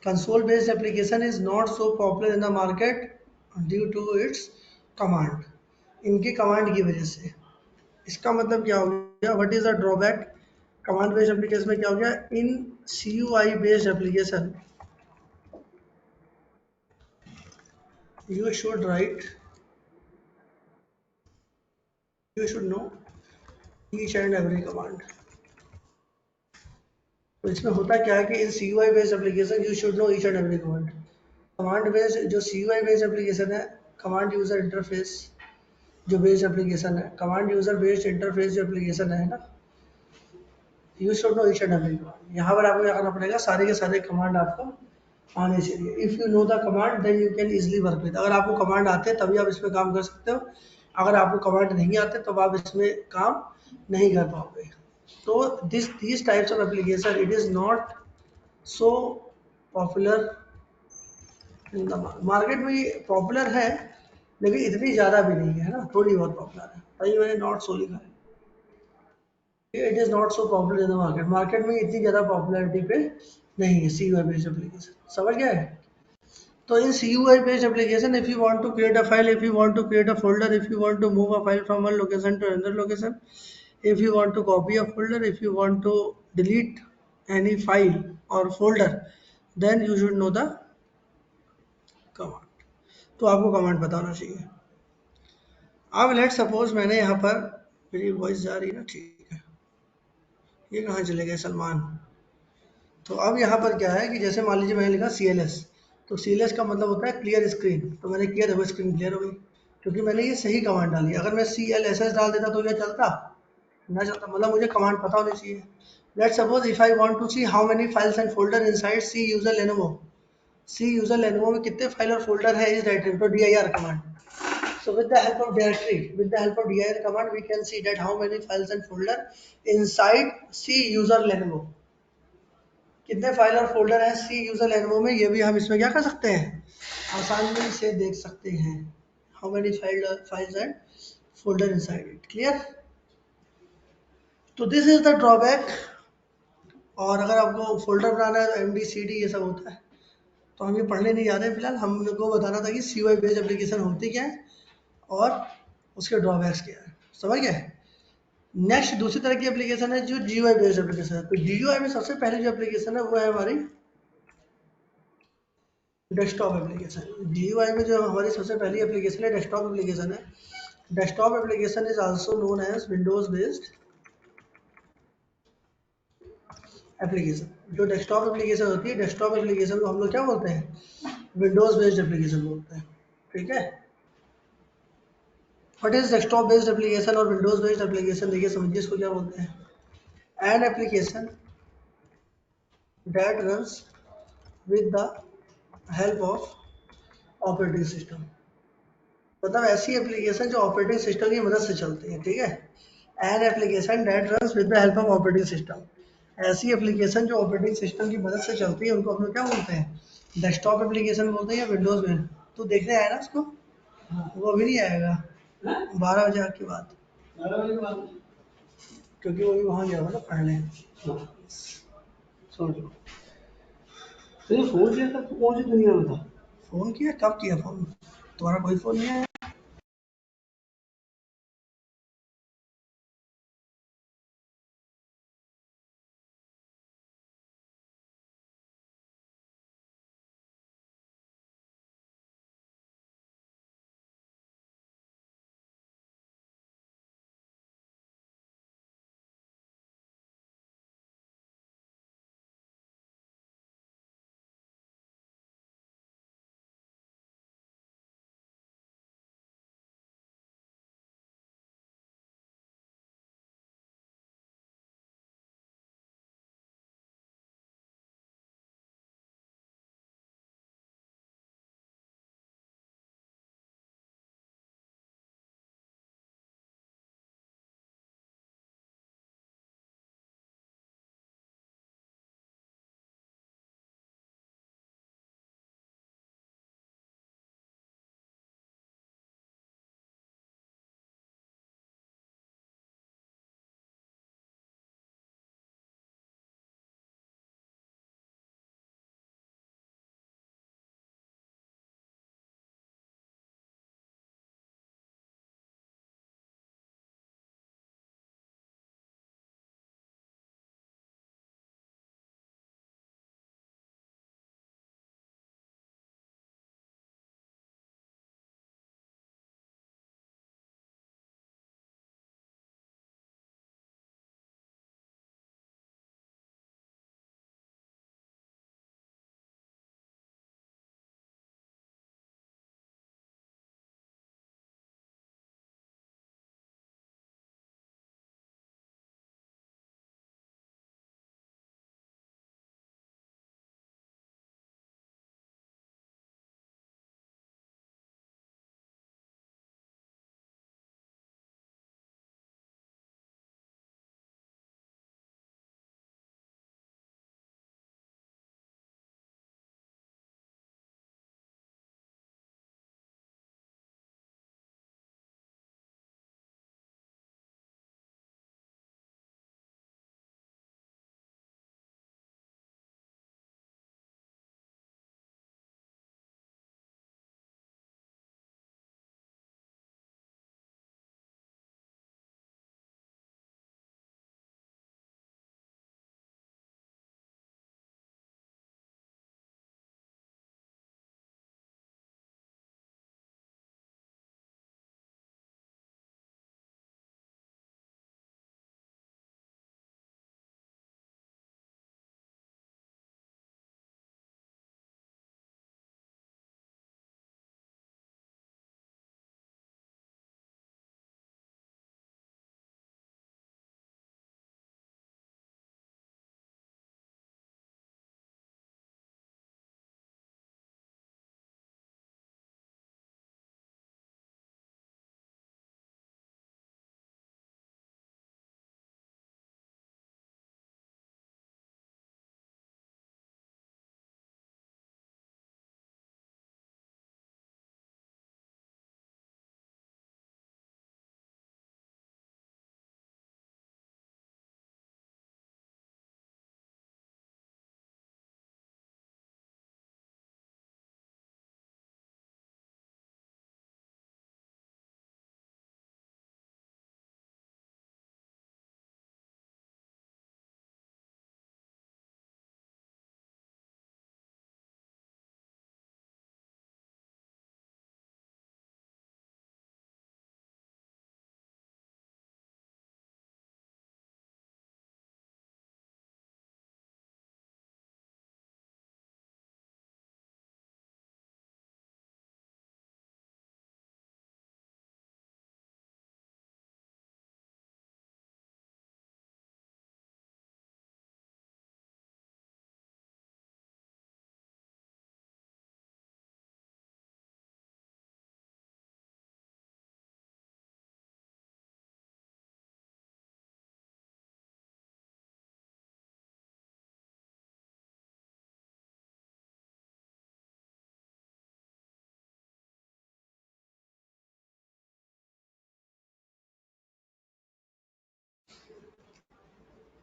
Console based application is not so popular in the market due to its command, इनकी कमांड की वजह से. इसका मतलब क्या हो गया, what is the drawback command based application में, क्या हो गया, in C U I based application you should right, you should know each and every command. तो इसमें होता क्या है कि in C U I based application you should know each and every command. Command based जो C U I based application है, command user interface जो based application है, कमांड यूजर बेस्ड इंटरफेस जो एप्लीकेशन है ना, you should know each and every command. यहाँ पर आपको क्या करना पड़ेगा, सारे के सारे कमांड आपको आने चाहिए. If you know the command then you can easily work with. अगर आपको कमांड आते हैं तभी आप इसमें काम कर सकते हो. अगर आपको कमांड नहीं आते तो आप इसमें काम नहीं कर पाओगे. तो these types of application it is not so popular in the market. में ये पॉपुलर है लेकिन इतनी ज़्यादा भी नहीं है ना, थोड़ी बहुत पॉपुलर है. तभी मैंने नॉट सो लिखा है. It is not so popular in the market. Market में इतनी ज़्यादा पॉपुलरिटी पे नहीं है C U I based application. समझ गए. तो in C U I based application, if you want to create a file, if you want to create a folder, if you want to move a file from one location to another location, if you want to copy a folder, if you want to delete any file or folder, then you should know the command. तो आपको command पता होना चाहिए. अब let suppose मैंने यहाँ पर, मेरी वॉइस जा रही है ना, ठीक है. ये कहाँ चले गए सलमान. तो अब यहाँ पर क्या है कि जैसे मान लीजिए मैंने लिखा CLS, तो CLS का मतलब होता है क्लियर स्क्रीन. तो मैंने किया, देखो स्क्रीन क्लियर हो गई क्योंकि मैंने ये सही कमांड डाली. अगर मैं CLSS डाल देता तो क्या चलता ना चलता. मतलब मुझे कमांड पता होनी चाहिए. Let's suppose if I want to see how many files and folder inside C user Lenovo, C user Lenovo में कितने फाइल और फोल्डर है इज डायरेक्टरी तो dir command. So with the help of directory, with the help of dir command, we can see that how many files and folder inside C user Lenovo. कितने file और folder हैं C user Lenovo में, ये भी हम इसमें क्या कर सकते हैं, आसानी से देख सकते हैं. How many files and folder inside it. Clear? तो this is the drawback. और अगर आपको फोल्डर बनाना है तो MD CD ये सब होता है. तो हम ये पढ़ने नहीं जा रहे हैं फिलहाल. हम लोग को बताना था कि CUI बेस्ड एप्लीकेशन होती क्या है और उसके ड्रॉबैक्स क्या है. समझ गए? नेक्स्ट दूसरी तरह की एप्लीकेशन है जो GUI बेस्ड एप्लीकेशन है. तो GUI में सबसे पहले जो एप्लीकेशन है वो है हमारी डेस्कटॉप एप्लीकेशन. GUI में जो हमारी सबसे पहली एप्लीकेशन है डेस्कटॉप एप्लीकेशन है. Desktop application is also known as Windows based application. जो डेस्कटॉप एप्लीकेशन होती है, डेस्कटॉप एप्लीकेशन को हम लोग क्या बोलते हैं, विंडोज बेस्ड एप्लीकेशन बोलते हैं. ठीक है. What is desktop based application और विंडोज बेस्ड एप्लीकेशन, देखिए समझिए इसको क्या बोलते हैं. An application that runs with the help of operating system. मतलब ऐसी एप्लीकेशन जो ऑपरेटिंग सिस्टम की मदद से चलती है. ठीक है. An application that runs with the help of operating system. ऐसी एप्लीकेशन जो ऑपरेटिंग सिस्टम की मदद से चलती है उनको हम लोग क्या बोलते हैं, डेस्कटॉप एप्लीकेशन बोलते हैं या विंडोज में. तो देखने आया ना उसको, वो अभी नहीं आएगा 12 बजे के बाद, क्योंकि वो भी वहाँ गया होगा ना पढ़ने. समझ लो. तो ये फोन किया था तो कौन सी दुनिया में था, फोन किया कब किया फोन, तुम्हारा कोई फोन नहीं आया.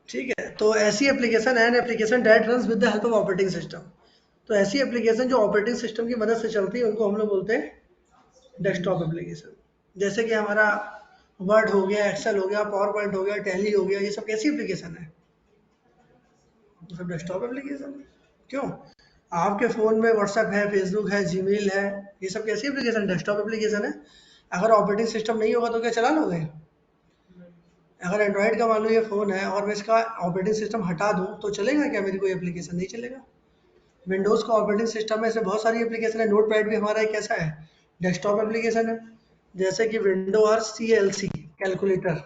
ठीक है, तो ऐसी application an application that runs with the help of operating system. तो ऐसी एप्लीकेशन जो ऑपरेटिंग सिस्टम की मदद से चलती है उनको हम लोग बोलते हैं डेस्कटॉप एप्लीकेशन। जैसे कि हमारा वर्ड हो गया, एक्सेल हो गया, पावर पॉइंट हो गया, टैली हो गया, ये सब कैसी एप्लीकेशन है? ये सब डेस्कटॉप एप्लीकेशन है। क्यों? आपके फ़ोन में व्हाट्सएप है, फेसबुक है, जीमेल है, ये सब कैसी एप्लीकेशन? डेस्कटॉप एप्लीकेशन है। अगर ऑपरेटिंग सिस्टम नहीं होगा तो क्या चला लोगे? अगर एंड्रॉइड का मान लो ये फ़ोन है और मैं इसका ऑपरेटिंग सिस्टम हटा दूँ तो चलेगा क्या? मेरी कोई एप्लीकेशन नहीं चलेगा। विंडोज़ का ऑपरेटिंग सिस्टम में से बहुत सारी एप्लीकेशन है। नोटपैड भी हमारा एक कैसा है? डेस्कटॉप एप्लीकेशन है। जैसे कि विंडो आर CLC कैलकुलेटर,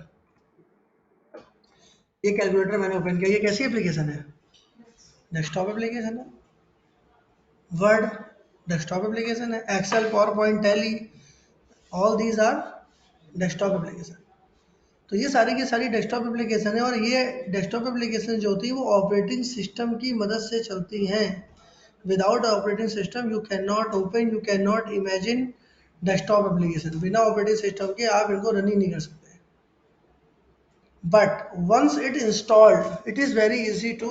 ये कैलकुलेटर मैंने ओपन किया, ये कैसी एप्लीकेशन है? डेस्कटॉप एप्लीकेशन है। वर्ड डेस्कटॉप एप्लीकेशन है। Excel, PowerPoint, Tally, all these are desktop application. तो ये सारी की सारी डेस्कटॉप एप्लीकेशन है और ये डेस्कटॉप एप्लीकेशन जो होती है वो ऑपरेटिंग सिस्टम की मदद से चलती हैं। Without operating system you can not open, you can not imagine desktop application. बिना ऑपरेटिंग सिस्टम के आप इनको रन ही नहीं कर सकते। But once it installed it is very easy to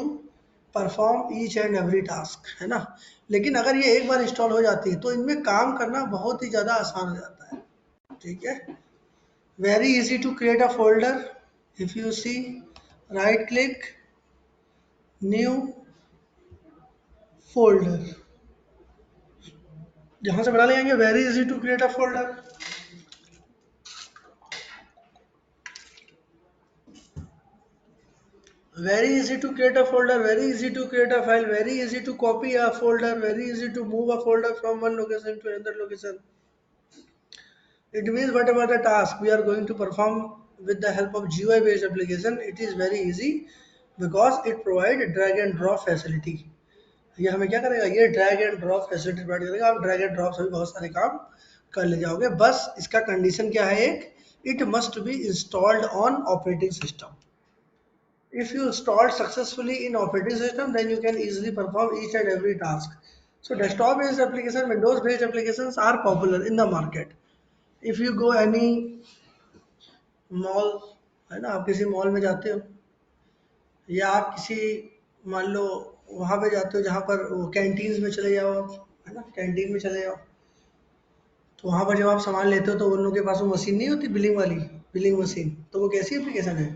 perform each and every task, है ना। लेकिन अगर ये एक बार इंस्टॉल हो जाती है तो इनमें काम करना बहुत ही ज़्यादा आसान हो जाता है। ठीक है, very easy to create a folder. If you see, right click, new folder, जहाँ से बना लेंगे very easy to create a folder. Very easy to create a folder, very easy to create a file, very easy to copy a folder, very easy to move a folder from one location to another location. It means whatever the task we are going to perform with the help of GUI based application, it is very easy because it provides drag and drop facility. ये हमें क्या करेगा? ये drag and drop facility provide करेगा। आप drag and drop से भी बहुत सारे काम कर ले जाओगे। बस इसका कंडीशन क्या है? एक, it must be installed on operating system. If you install successfully in operating system, then you can easily perform each and every task. So desktop-based application, Windows-based applications are popular in the market. If you go any mall, है ना, आप किसी mall में जाते हो या आप किसी, मान लो, वहाँ पे जाते हो जहाँ पर वो कैंटीन्स में चले जाओ आप, है ना, कैंटीन में चले जाओ, तो वहाँ पर जब आप सामान लेते हो तो उन लोगों के पास वो मशीन नहीं होती, बिलिंग वाली, बिलिंग मशीन, तो वो कैसी एप्लीकेशन है?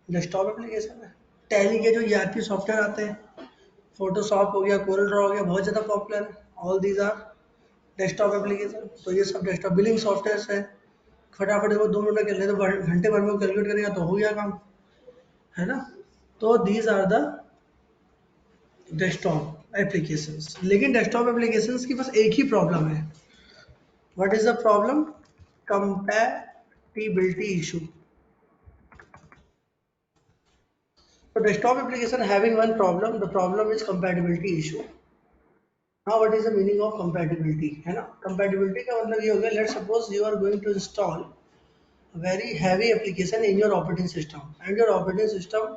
डेस्कटॉप एप्लीकेशन है। टैली के जो ERP सॉफ्टवेयर आते हैं, फोटोशॉप हो गया, कोरल ड्रॉ हो गया, बहुत ज़्यादा पॉपुलर है। All these are desktop application. तो ये सब डेस्कटॉप बिलिंग सॉफ्टवेयर है। फटाफट वो 2 मिनट में कर ले तो घंटे भर में वो कैलकुलेट करेगा तो हो गया काम, है ना। तो these are the desktop applications. लेकिन डेस्कटॉप एप्लीकेशंस की बस एक ही प्रॉब्लम है। What is the problem? Compatibility issue. So desktop application having one problem, the problem is compatibility issue. Now what is the meaning of compatibility, है ना? Compatibility का मतलब ये हो गया, let's suppose you are going to install a very heavy application in your operating system and your operating system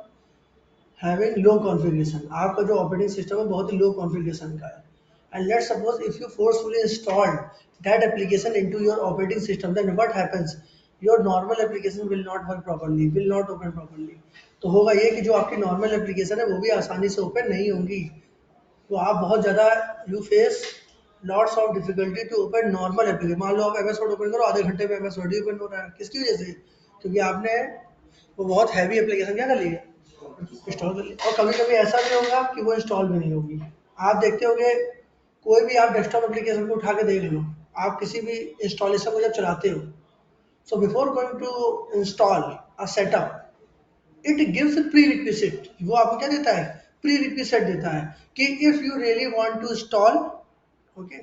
having low configuration. आपका जो operating system है बहुत ही low configuration का है. And let's suppose if you forcefully install that application into your operating system, then what happens? Your normal application will not work properly, will not open properly. तो होगा ये कि जो आपकी नॉर्मल एप्लीकेशन है वो भी आसानी से ओपन नहीं होंगी। तो आप बहुत ज़्यादा you face lots of difficulty to open normal application. मान लो आप MS वर्ड ओपन करो, आधे घंटे में MS वर्ड ही ओपन हो रहा है। किसकी वजह से? क्योंकि आपने वो बहुत हैवी एप्लीकेशन क्या कर ली है, इंस्टॉल कर ली। और कभी कभी ऐसा भी होगा कि वो इंस्टॉल भी नहीं होगी। आप देखते होगे, कोई भी आप डेस्कटॉप एप्लीकेशन को उठा के देख लो, आप किसी भी इंस्टॉलेशन को जब चलाते हो, so before going to install a setup, it gives prerequisite. वो आपको क्या देता है? प्री रिक्विजिट देता है कि if you really want to install, okay,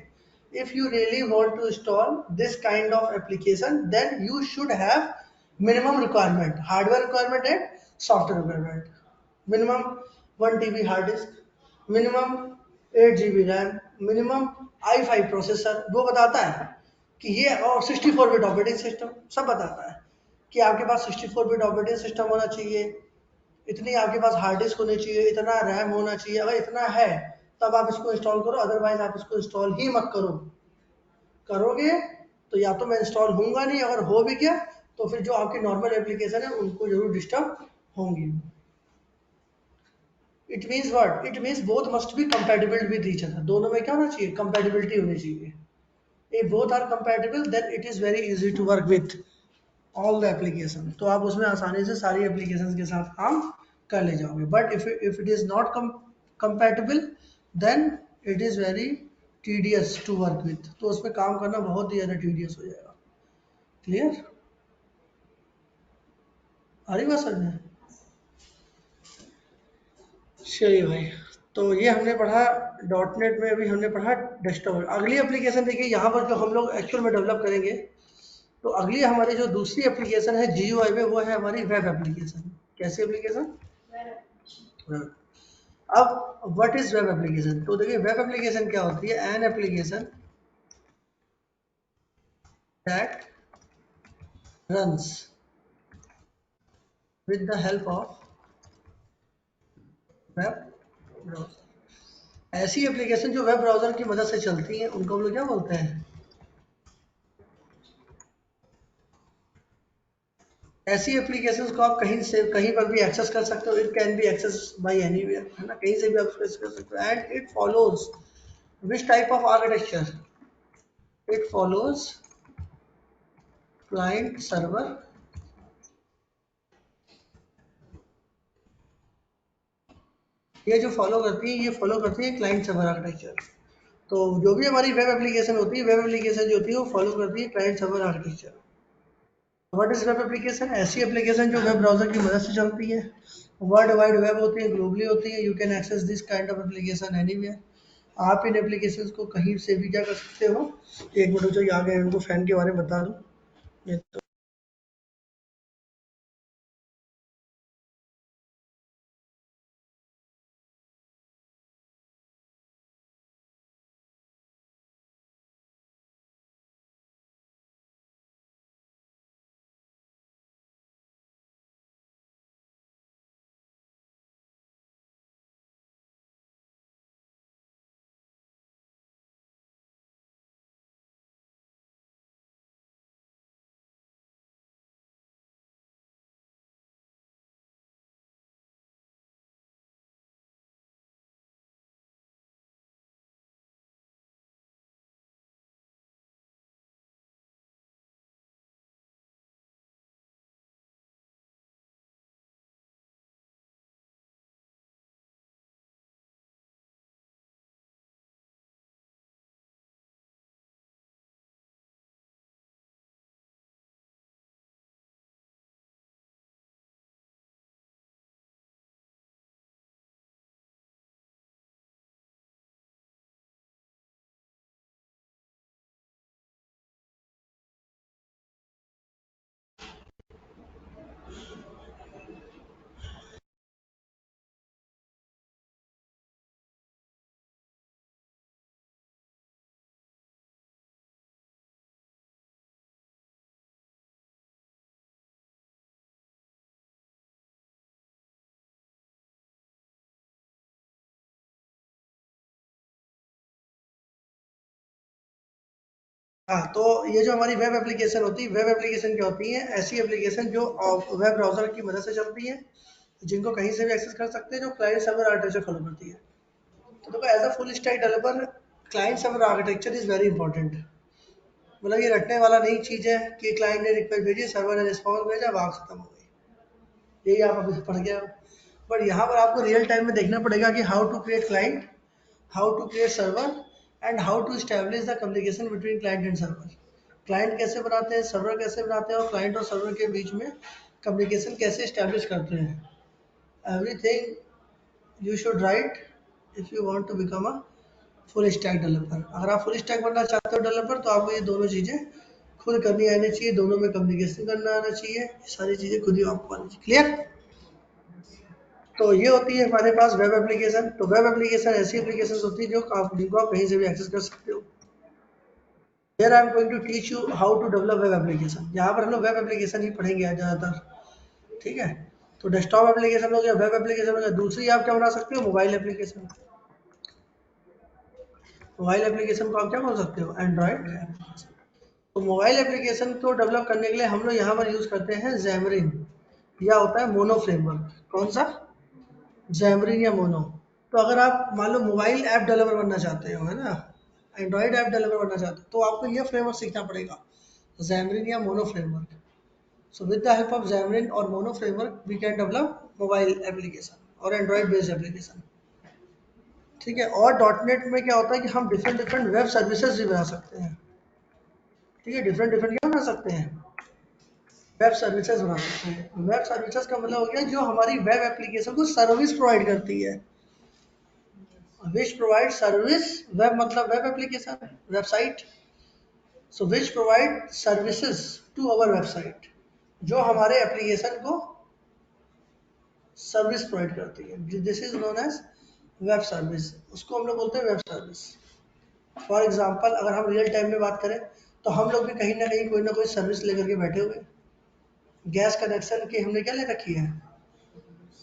if you really want to install this kind of application, then you should have minimum requirement, hardware requirement and software requirement. Minimum 1 TB hard disk, minimum 8 GB RAM, minimum i5 processor, वो बताता है कि ये, और 64 bit operating system सब बताता है कि आपके पास 64 बिट ऑपरेटिंग सिस्टम होना चाहिए, इतनी आपके पास हार्ड डिस्क होनी चाहिए, इतना रैम होना चाहिए। अगर इतना है तब आप इसको इंस्टॉल करो, अदरवाइज आप इसको इंस्टॉल ही मत करो। करोगे तो या तो मैं इंस्टॉल होऊंगा नहीं, अगर हो भी गया तो फिर जो आपकी नॉर्मल एप्लीकेशन है उनको जरूर डिस्टर्ब होंगी। It means what, it means both must be compatible with each other, दोनों में क्या होना चाहिए, कंपैटिबिलिटी होनी चाहिए। If both are compatible then it is very easy to work with all the application, तो आप उसमें आसानी से सारी एप्लीकेशन के साथ काम कर ले जाओगे। But if it is not compatible then it is very tedious to work with, तो उसमें काम करना बहुत ही ज़्यादा टीडियस हो जाएगा। क्लियर, आ रही बात समझ में? चलिए भाई, तो ये हमने पढ़ा डॉट नेट में, अभी हमने पढ़ा डेस्कटॉप। अगली एप्लीकेशन देखिए, यहाँ पर जो हम लोग एक्चुअल में डेवलप करेंगे, तो अगली हमारी जो दूसरी एप्लीकेशन है GUI में, वो है हमारी वेब एप्लीकेशन। कैसी एप्लीकेशन? वेब। अब व्हाट इज वेब एप्लीकेशन? तो देखिए वेब एप्लीकेशन क्या होती है, an application that runs with the help of web browser. ऐसी एप्लीकेशन जो वेब ब्राउज़र की मदद से चलती हैं, उनको हम लोग क्या बोलते हैं? ऐसी एप्लीकेशंस को आप कहीं से कहीं पर भी एक्सेस कर सकते हो। It can be access by anywhere, है ना, कहीं से भी आप एक्सेस कर सकते हो। And it follows which type of architecture? It follows client server, ये जो फॉलो करती है, ये फॉलो करती है क्लाइंट सर्वर आर्किटेक्चर। तो जो भी हमारी वेब एप्लीकेशन होती है, वेब एप्लीकेशन जो होती है वो फॉलो करती है client server architecture. What is web application? ऐसी एप्लीकेशन जो वेब ब्राउजर की मदद से चलती है, वर्ल्ड वाइड वेब होती है, ग्लोबली होती है। You can access this kind of application anywhere. आप इन एप्लीकेशंस को कहीं से भी क्या कर सकते हो। एक मिनट जो आ गए, उनको फैन के बारे में बता दूं। ये तो हाँ, तो ये जो हमारी वेब एप्लीकेशन होती है, वेब एप्लीकेशन क्या होती है? ऐसी एप्लीकेशन जो वेब ब्राउजर की मदद से चलती है, जिनको कहीं से भी एक्सेस कर सकते हैं, जो क्लाइंट सर्वर आर्किटेक्चर फॉलो करती है। तो देखो as a full stack developer, client server architecture is very important. मतलब ये रटने वाला नहीं चीज़ है कि क्लाइंट ने रिक्वेस्ट भेजी, सर्वर ने रिस्पॉन्स भेजा, बात खत्म हो गई। यही आप अभी पढ़ गए हो। बट यहाँ पर आपको रियल टाइम में देखना पड़ेगा कि how to create client, how to create server, and how to establish the communication between client and server. Client कैसे बनाते हैं, सर्वर कैसे बनाते हैं, और क्लाइंट और सर्वर के बीच में कम्युनिकेशन कैसे स्टैब्लिश करते हैं। Everything you should write if you want to become a full stack developer. अगर आप फुल स्टैक बनना चाहते हो डेवलपर, तो आपको ये दोनों चीज़ें खुद करनी आनी चाहिए, दोनों में कम्युनिकेशन करना आना चाहिए, सारी चीज़ें खुद ही आपको आनी चाहिए। क्लियर? तो ये होती है हमारे पास वेब एप्लीकेशन। तो वेब एप्लीकेशन ऐसी एप्लीकेशन होती है जिनको आप कहीं से भी एक्सेस कर सकते हो। Here I am going to teach you how to develop web application। यहाँ पर हम लोग वेब एप्लीकेशन ही पढ़ेंगे आज ज़्यादातर। ठीक है, तो डेस्कटॉप एप्लीकेशन हो गया, वेब एप्लीकेशन हो गया। दूसरी आप क्या बना सकते हो? Mobile application. मोबाइल एप्लीकेशन को आप क्या बोल सकते हो? Android application. तो मोबाइल एप्लीकेशन को डेवलप करने के लिए हम लोग यहाँ पर यूज़ करते हैं Xamarin, या होता है मोनो फ्रेमवर्क। कौन सा? जैमरिन या मोनो। तो अगर आप मान लो मोबाइल ऐप डेवलपर बनना चाहते हो, है ना, एंड्रॉइड ऐप डेवलपर बनना चाहते हो, तो आपको ये फ्रेमवर्क सीखना पड़ेगा, जैमरिन या mono framework. So with the help of Xamarin और mono framework we can develop mobile application और एंड्रॉइड बेस्ड एप्लीकेशन। ठीक है, और डॉट नेट में क्या होता है कि हम डिफरेंट डिफरेंट वेब सर्विसेज भी बना सकते हैं। ठीक है, डिफरेंट डिफरेंट क्या बना सकते हैं, वेब सर्विसेज बना सकते हैं। वेब सर्विसेज का मतलब हो गया जो हमारी वेब एप्लीकेशन को सर्विस प्रोवाइड करती है। विच प्रोवाइड सर्विस, वेब मतलब web application, website. So which provide services to our website, जो हमारे एप्लीकेशन को सर्विस प्रोवाइड करती है। This is known as web service, उसको हम लोग बोलते हैं वेब सर्विस। फॉर एग्जाम्पल अगर हम रियल टाइम में बात करें तो हम लोग भी कहीं ना कोई सर्विस लेकर के बैठे हुए हैं। गैस कनेक्शन की हमने क्या ले रखी है,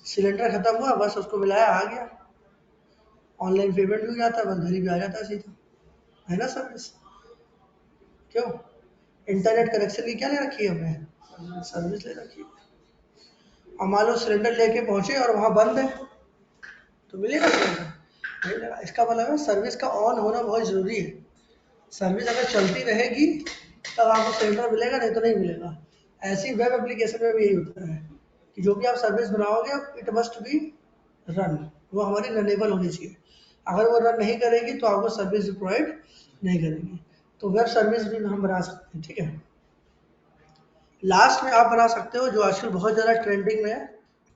सिलेंडर खत्म हुआ बस उसको मिलाया आ गया, ऑनलाइन पेमेंट भी हो जाता है, बस घर ही भी आ जाता है सीधा, है ना सर्विस। क्यों, इंटरनेट कनेक्शन की क्या ले रखी है हमने, सर्विस ले रखी है। अब मान लो सिलेंडर लेके पहुंचे और वहां बंद है, तो मिलेगा सिलेंडर, नहीं मिलेगा। इसका मतलब है सर्विस का ऑन होना बहुत जरूरी है। सर्विस अगर चलती रहेगी तब आपको सिलेंडर मिलेगा, नहीं तो नहीं मिलेगा। ऐसी वेब एप्लीकेशन में भी यही होता है कि जो भी आप सर्विस बनाओगे इट मस्ट बी रन, वो हमारी रनेबल होनी चाहिए। अगर वो रन नहीं करेगी तो आपको सर्विस प्रोवाइड नहीं करेगी। तो वेब सर्विस भी हम बना सकते हैं। ठीक है, लास्ट में आप बना सकते हो जो आजकल बहुत ज़्यादा ट्रेंडिंग में है,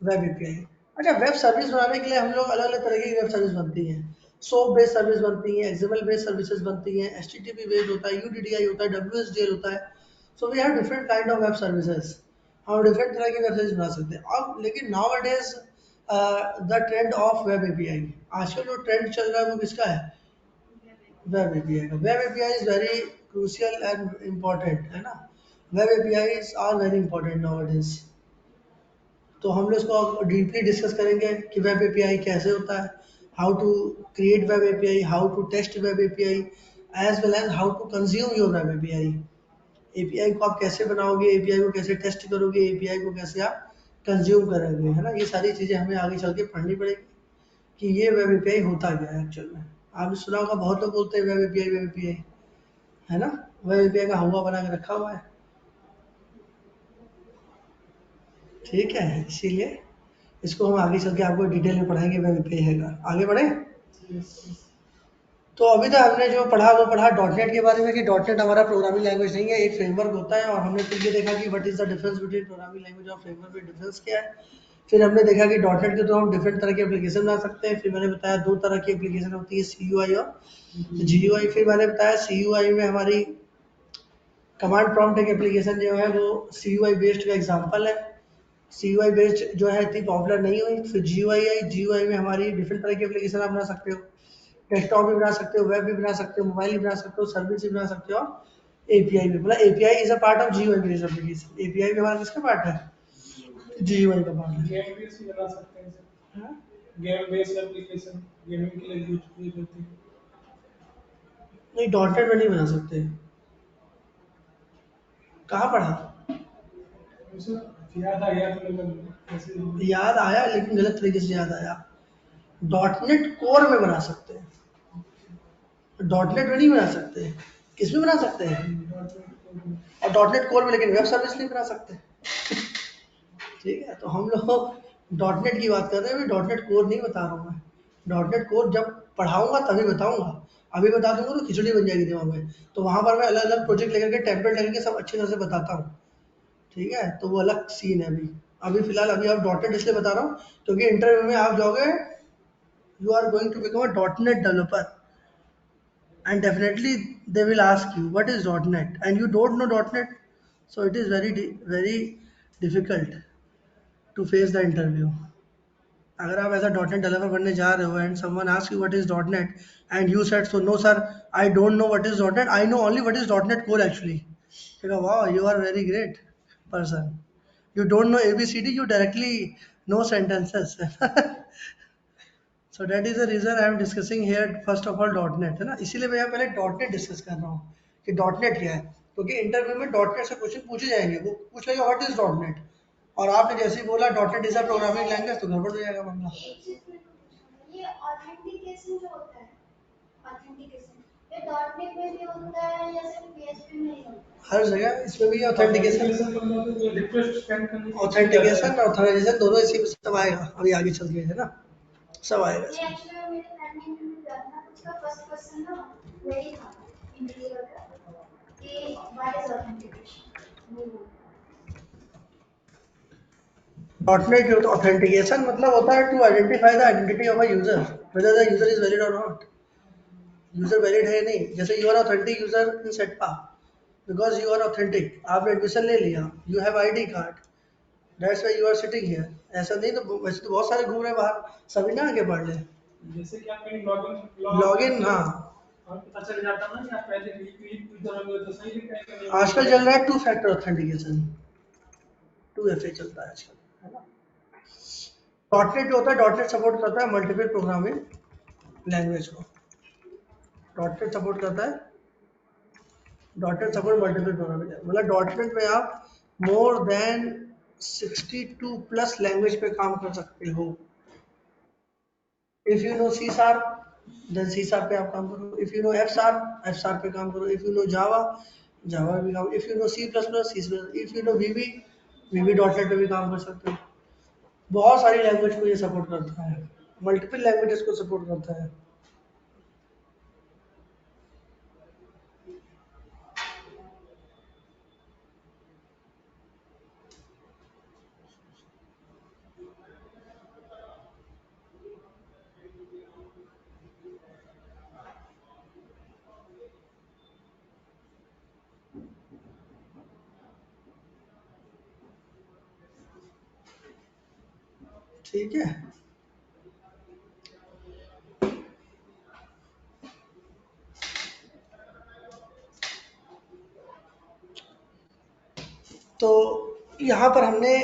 वेब एपीआई। अच्छा, वेब सर्विस बनाने के लिए हम लोग अलग अलग तरह की वेब सर्विस बनती हैं। सोप बेस्ड सर्विस बनती हैं, एक्सएमएल बेस्ड सर्विसेज बनती हैं, एचटीटीपी बेस्ड होता है, यूडीडीआई होता है, डब्ल्यूएसडीएल होता है। So we have different kind of web services. हम डिफरेंट तरह की वेब सर्विस बना सकते हैं। अब लेकिन now it is the trend of web API. आजकल जो ट्रेंड चल रहा है वो किसका है, वेब एपीआई का। Web API is very crucial and important, है ना। Web APIs are very important nowadays. तो हम लोग इसको डीपली डिस्कस करेंगे कि वेब एपीआई कैसे होता है, how to create web API, how to test web API, as well as how to consume your web API. API को आप कैसे बनाओगे, एपीआई को कैसे टेस्ट करोगे, एपीआई को कैसे आप कंज्यूम करोगे, है ना। ये सारी चीज़ें हमें आगे चल के पढ़नी पड़ेगी कि ये वेब एपीआई होता क्या है एक्चुअल में। आपने सुना होगा बहुत लोग बोलते हैं वेब एपीआई, है ना। वेब एपीआई का हवा बना के रखा हुआ है। ठीक है, इसीलिए इसको हम आगे चल के आपको डिटेल में पढ़ाएंगे, वेब एपीआई है का। आगे बढ़े। तो अभी तक हमने जो पढ़ा वो पढ़ा डॉट नेट के बारे में कि डॉट नेट हमारा प्रोग्रामिंग लैंग्वेज नहीं है, एक फ्रेमवर्क होता है। और हमने फिर ये देखा कि what is the difference between programming language और फ्रेमवर्क में डिफरेंस क्या है। फिर हमने देखा कि डॉट नेट के थ्रू हम डिफरेंट तरह की एप्लीकेशन बना सकते हैं। फिर मैंने बताया दो तरह की एप्लीकेशन होती है, सी यू आई और जी यू आई। फिर मैंने बताया सी यू आई में हमारी कमांड प्रॉम्प्ट एक एप्लीकेशन जो है वो सी यू आई बेस्ड का एग्जाम्पल है। सी यू आई बेस्ड जो है इतनी पॉपुलर नहीं हुई। फिर जी यू आई आई, जी यू आई में हमारी डिफरेंट तरह की एप्लीकेशन आप बना सकते हो, डेस्कटॉप भी बना सकते हो, वेब भी बना सकते हो, मोबाइल भी बना सकते हो, सर्विस भी बना सकते हो, एपीआई भी। मतलब API is a part of GUI based application. API भी हमारा किसका पार्ट है, जीयूआई का पार्ट है। गेम बेस्ड बना सकते हैं सर। हाँ? गेम बेस्ड एप्लीकेशन गेमिंग के लिए यूज होती है। नहीं, डॉट नेट में नहीं बना सकते। कहाँ पढ़ा, सर याद आ गया तो मतलब ऐसे याद आया लेकिन गलत तरीके से याद आया। डॉट नेट कोर में बना सकते हैं, डॉट नेट में नहीं बना सकते। किस में बना सकते हैं, और डॉट नेट कोर में, लेकिन वेब सर्विस नहीं बना सकते। ठीक है, तो हम लोग डॉट नेट की बात कर रहे हैं, डॉट नेट कोर नहीं बता रहा हूँ मैं। डॉट नेट कोर जब पढ़ाऊंगा तभी बताऊंगा, अभी बता दूंगा तो खिचड़ी बन जाएगी दिमाग में। तो वहां पर मैं अलग अलग प्रोजेक्ट लेकर के टेम्पलेट लेकर के सब अच्छी तरह से बताता हूँ। ठीक है, तो वो अलग सीन है। अभी अभी फिलहाल अभी आप डॉट नेट इसलिए बता रहा हूँ क्योंकि इंटरव्यू में आप जाओगे, you are going to become a dot net developer, and definitely they will ask you what is .NET and you don't know .NET, so it is very difficult to face the interview. अगर आप ऐसा .NET developer बनने जा रहे हो and someone ask you what is .NET and you said so no sir I don't know what is .NET, I know only what is .NET core actually. ठीक है, वाह you are very great person, you don't know ABCD, you directly know sentences. So that is the reason I am discussing here first of all dot net, है ना। इसीलिए मैं यहाँ पहले dot net discuss कर रहा हूँ कि डॉट नेट क्या है, क्योंकि इंटरव्यू में डॉट नेट से क्वेश्चन पूछे जाएंगे। वो पूछ लेगा व्हाट इज डॉट नेट, और आपने जैसे ही बोला dotted is a programming language तो गड़बड़ हो जाएगा मामला। एक चीज मेरे को पूछना था, ये ऑथेंटिकेशन जो होता है, ऑथेंटिकेशन ये डॉटनेट में भी होता है या सिर्फ पीएचपी में ही होता है? हर जगह इसमें भी ऑथेंटिकेशन रिक्वेस्ट स्कैन करने की ऑथेंटिकेशन ऑथराइजेशन दोनों इसी में सब आएगा अभी आगे चल के, है ना, सब आएगा ये इसमें। एक्चुअली मेरे करने में करना उसका फर्स्ट क्वेश्चन ना वही था इंटरव्यू का कि what is authentication. Dot net authentication मतलब होता है to identify the identity of a user whether the user is valid और नॉट। यूजर वैलिड है या नहीं, जैसे you are authentic user in सेटपा बिकॉज यू आर ऑथेंटिक, आपने एडमिशन ले लिया, you have ID card, that's why you are sitting here. ऐसा नहीं तो वैसे तो बहुत सारे घूम रहे बाहर, सभी ना आके पढ़ ले। जैसे कि आप कहीं लॉगिन, हाँ और पता चल जाता ना कि आप पहले यूजर होंगे तो सही लिखा है कि नहीं। आजकल चल रहा है टू फैक्टर ऑथेंटिकेशन, 2FA चलता है आजकल, है ना। डॉटनेट जो होता है, डॉटनेट सपोर्ट करता है मल्टीपल प्रोग्रामिंग लैंग्वेज को। डॉटनेट सपोर्ट करता है, डॉटनेट सपोर्ट मल्टीपल प्रोग्रामिंग मतलब डॉटनेट में आप मोर देन 62 प्लस लैंग्वेज पे काम कर सकते हो। If you know C sharp then C sharp पे आप काम करो, if you know F sharp पे काम करो, if you know Java Java पे भी काम, if you know C plus plus C plus, if you know VB dot net पे भी काम कर सकते हो। बहुत सारी लैंग्वेज को ये सपोर्ट करता है, मल्टीपल लैंग्वेजेस को सपोर्ट करता है। ठीक है, तो यहाँ पर हमने,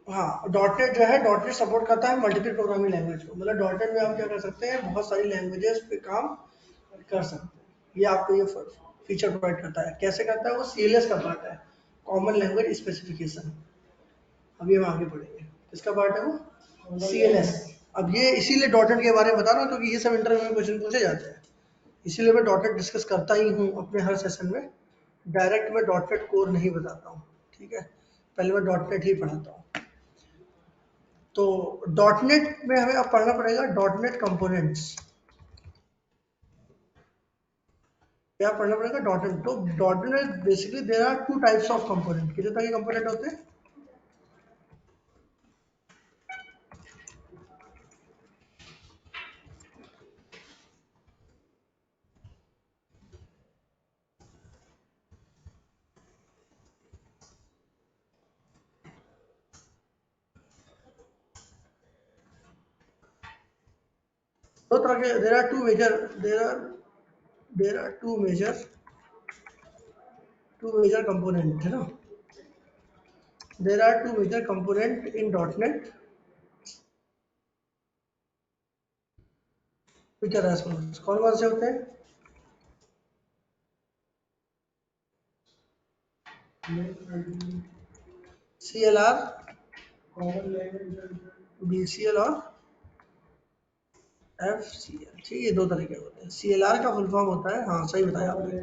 हाँ डॉटनेट जो है डॉटनेट सपोर्ट करता है मल्टीपल प्रोग्रामिंग लैंग्वेज को, मतलब डॉटनेट में आप क्या कर सकते हैं, बहुत सारी लैंग्वेजेस पे काम कर सकते हैं। ये आपको ये फीचर प्रोवाइड करता है। कैसे करता है वो, CLS का पार्ट है, कॉमन लैंग्वेज स्पेसिफिकेशन। अभी हम आगे बढ़ेंगे, किसका पार्ट है वो, CLS। अब ये इसीलिए डॉटनेट के बारे में बता रहा हूँ क्योंकि ये सब इंटरव्यू में क्वेश्चन पूछे जाते हैं, इसीलिए मैं डॉटनेट डिस्कस करता ही हूँ अपने हर सेशन में। डायरेक्ट मैं डॉटनेट कोर नहीं बताता हूँ, ठीक है, पहले मैं डॉटनेट ही पढ़ाता हूँ। तो डॉटनेट में हमें अब पढ़ना पड़ेगा डॉटनेट कंपोनेंट्स। क्या पढ़ना पड़ेगा, डॉटनेट। तो dot net basically there are two types of component. कितने तरह के कंपोनेंट होते हैं, दो तरह के, there are two major, there are two major component, है ना। There are two major component in dot net which are as follows. कौन कौन से होते हैं, CLR, BCL और FCL। ठीक है, ये दो तरीके होते हैं। CLR का फुल फॉर्म होता है, हाँ सही बताया आपने,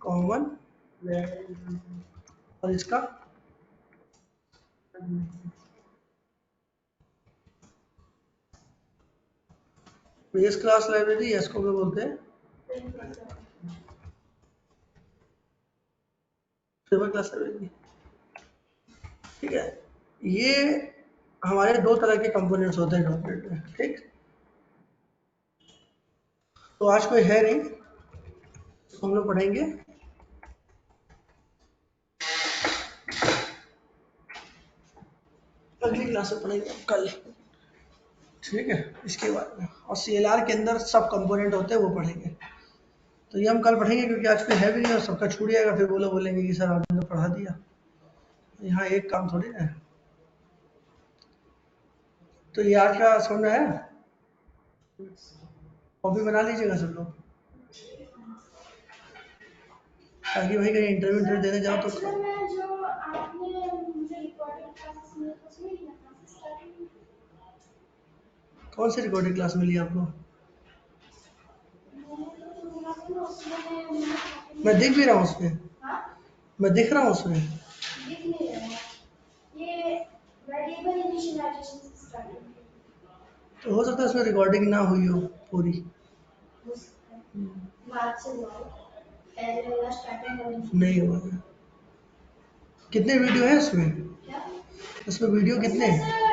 कॉमन, और इसका बेस क्लास लाइब्रेरी, इसको क्या बोलते हैं, फ्रेमवर्क क्लास लाइब्रेरी। ठीक है, ये हमारे दो तरह के कंपोनेंट्स होते हैं डॉटनेट में, ठीक। तो आज कोई है नहीं, तो हम लोग पढ़ेंगे अगली क्लास में, पढ़ेंगे कल, ठीक है, इसके बाद में। और CLR के अंदर सब कंपोनेंट होते हैं वो पढ़ेंगे। तो ये हम कल पढ़ेंगे क्योंकि आज कोई है भी नहीं और सबका छूट जाएगा, फिर वो लोग बोलेंगे कि सर आपने तो पढ़ा दिया। यहाँ एक काम थोड़ी ना है। तो ये आज का समझ में आया, कॉपी बना लीजिएगा सब लोग, ताकि भाई कहीं इंटरव्यू देने जाओ तो एक्चुअली में जो आपने मुझे क्लासेस में उसमें ही ना क्लासेस स्टार्टिंग कौन सी रिकॉर्डिंग क्लास मिली आपको? मैंने तो जो बोला था ना उसमें मैंने मैं दिख भी रहा हूँ उसमें, हाँ मैं दिख रहा हूँ उसमें। दिख नहीं रहा है ये वेरिएबल इनिशियलाइजेशन से स्टार्टिंग तो हो सकता है उसमें रिकॉर्डिंग ना हुई हो पूरी। हो सकता है बाद से हुआ हो पहले वाला स्टार्टिंग वाला नहीं हुआ है। कितने वीडियो है उसमें? क्या उसमें वीडियो कितने हैं?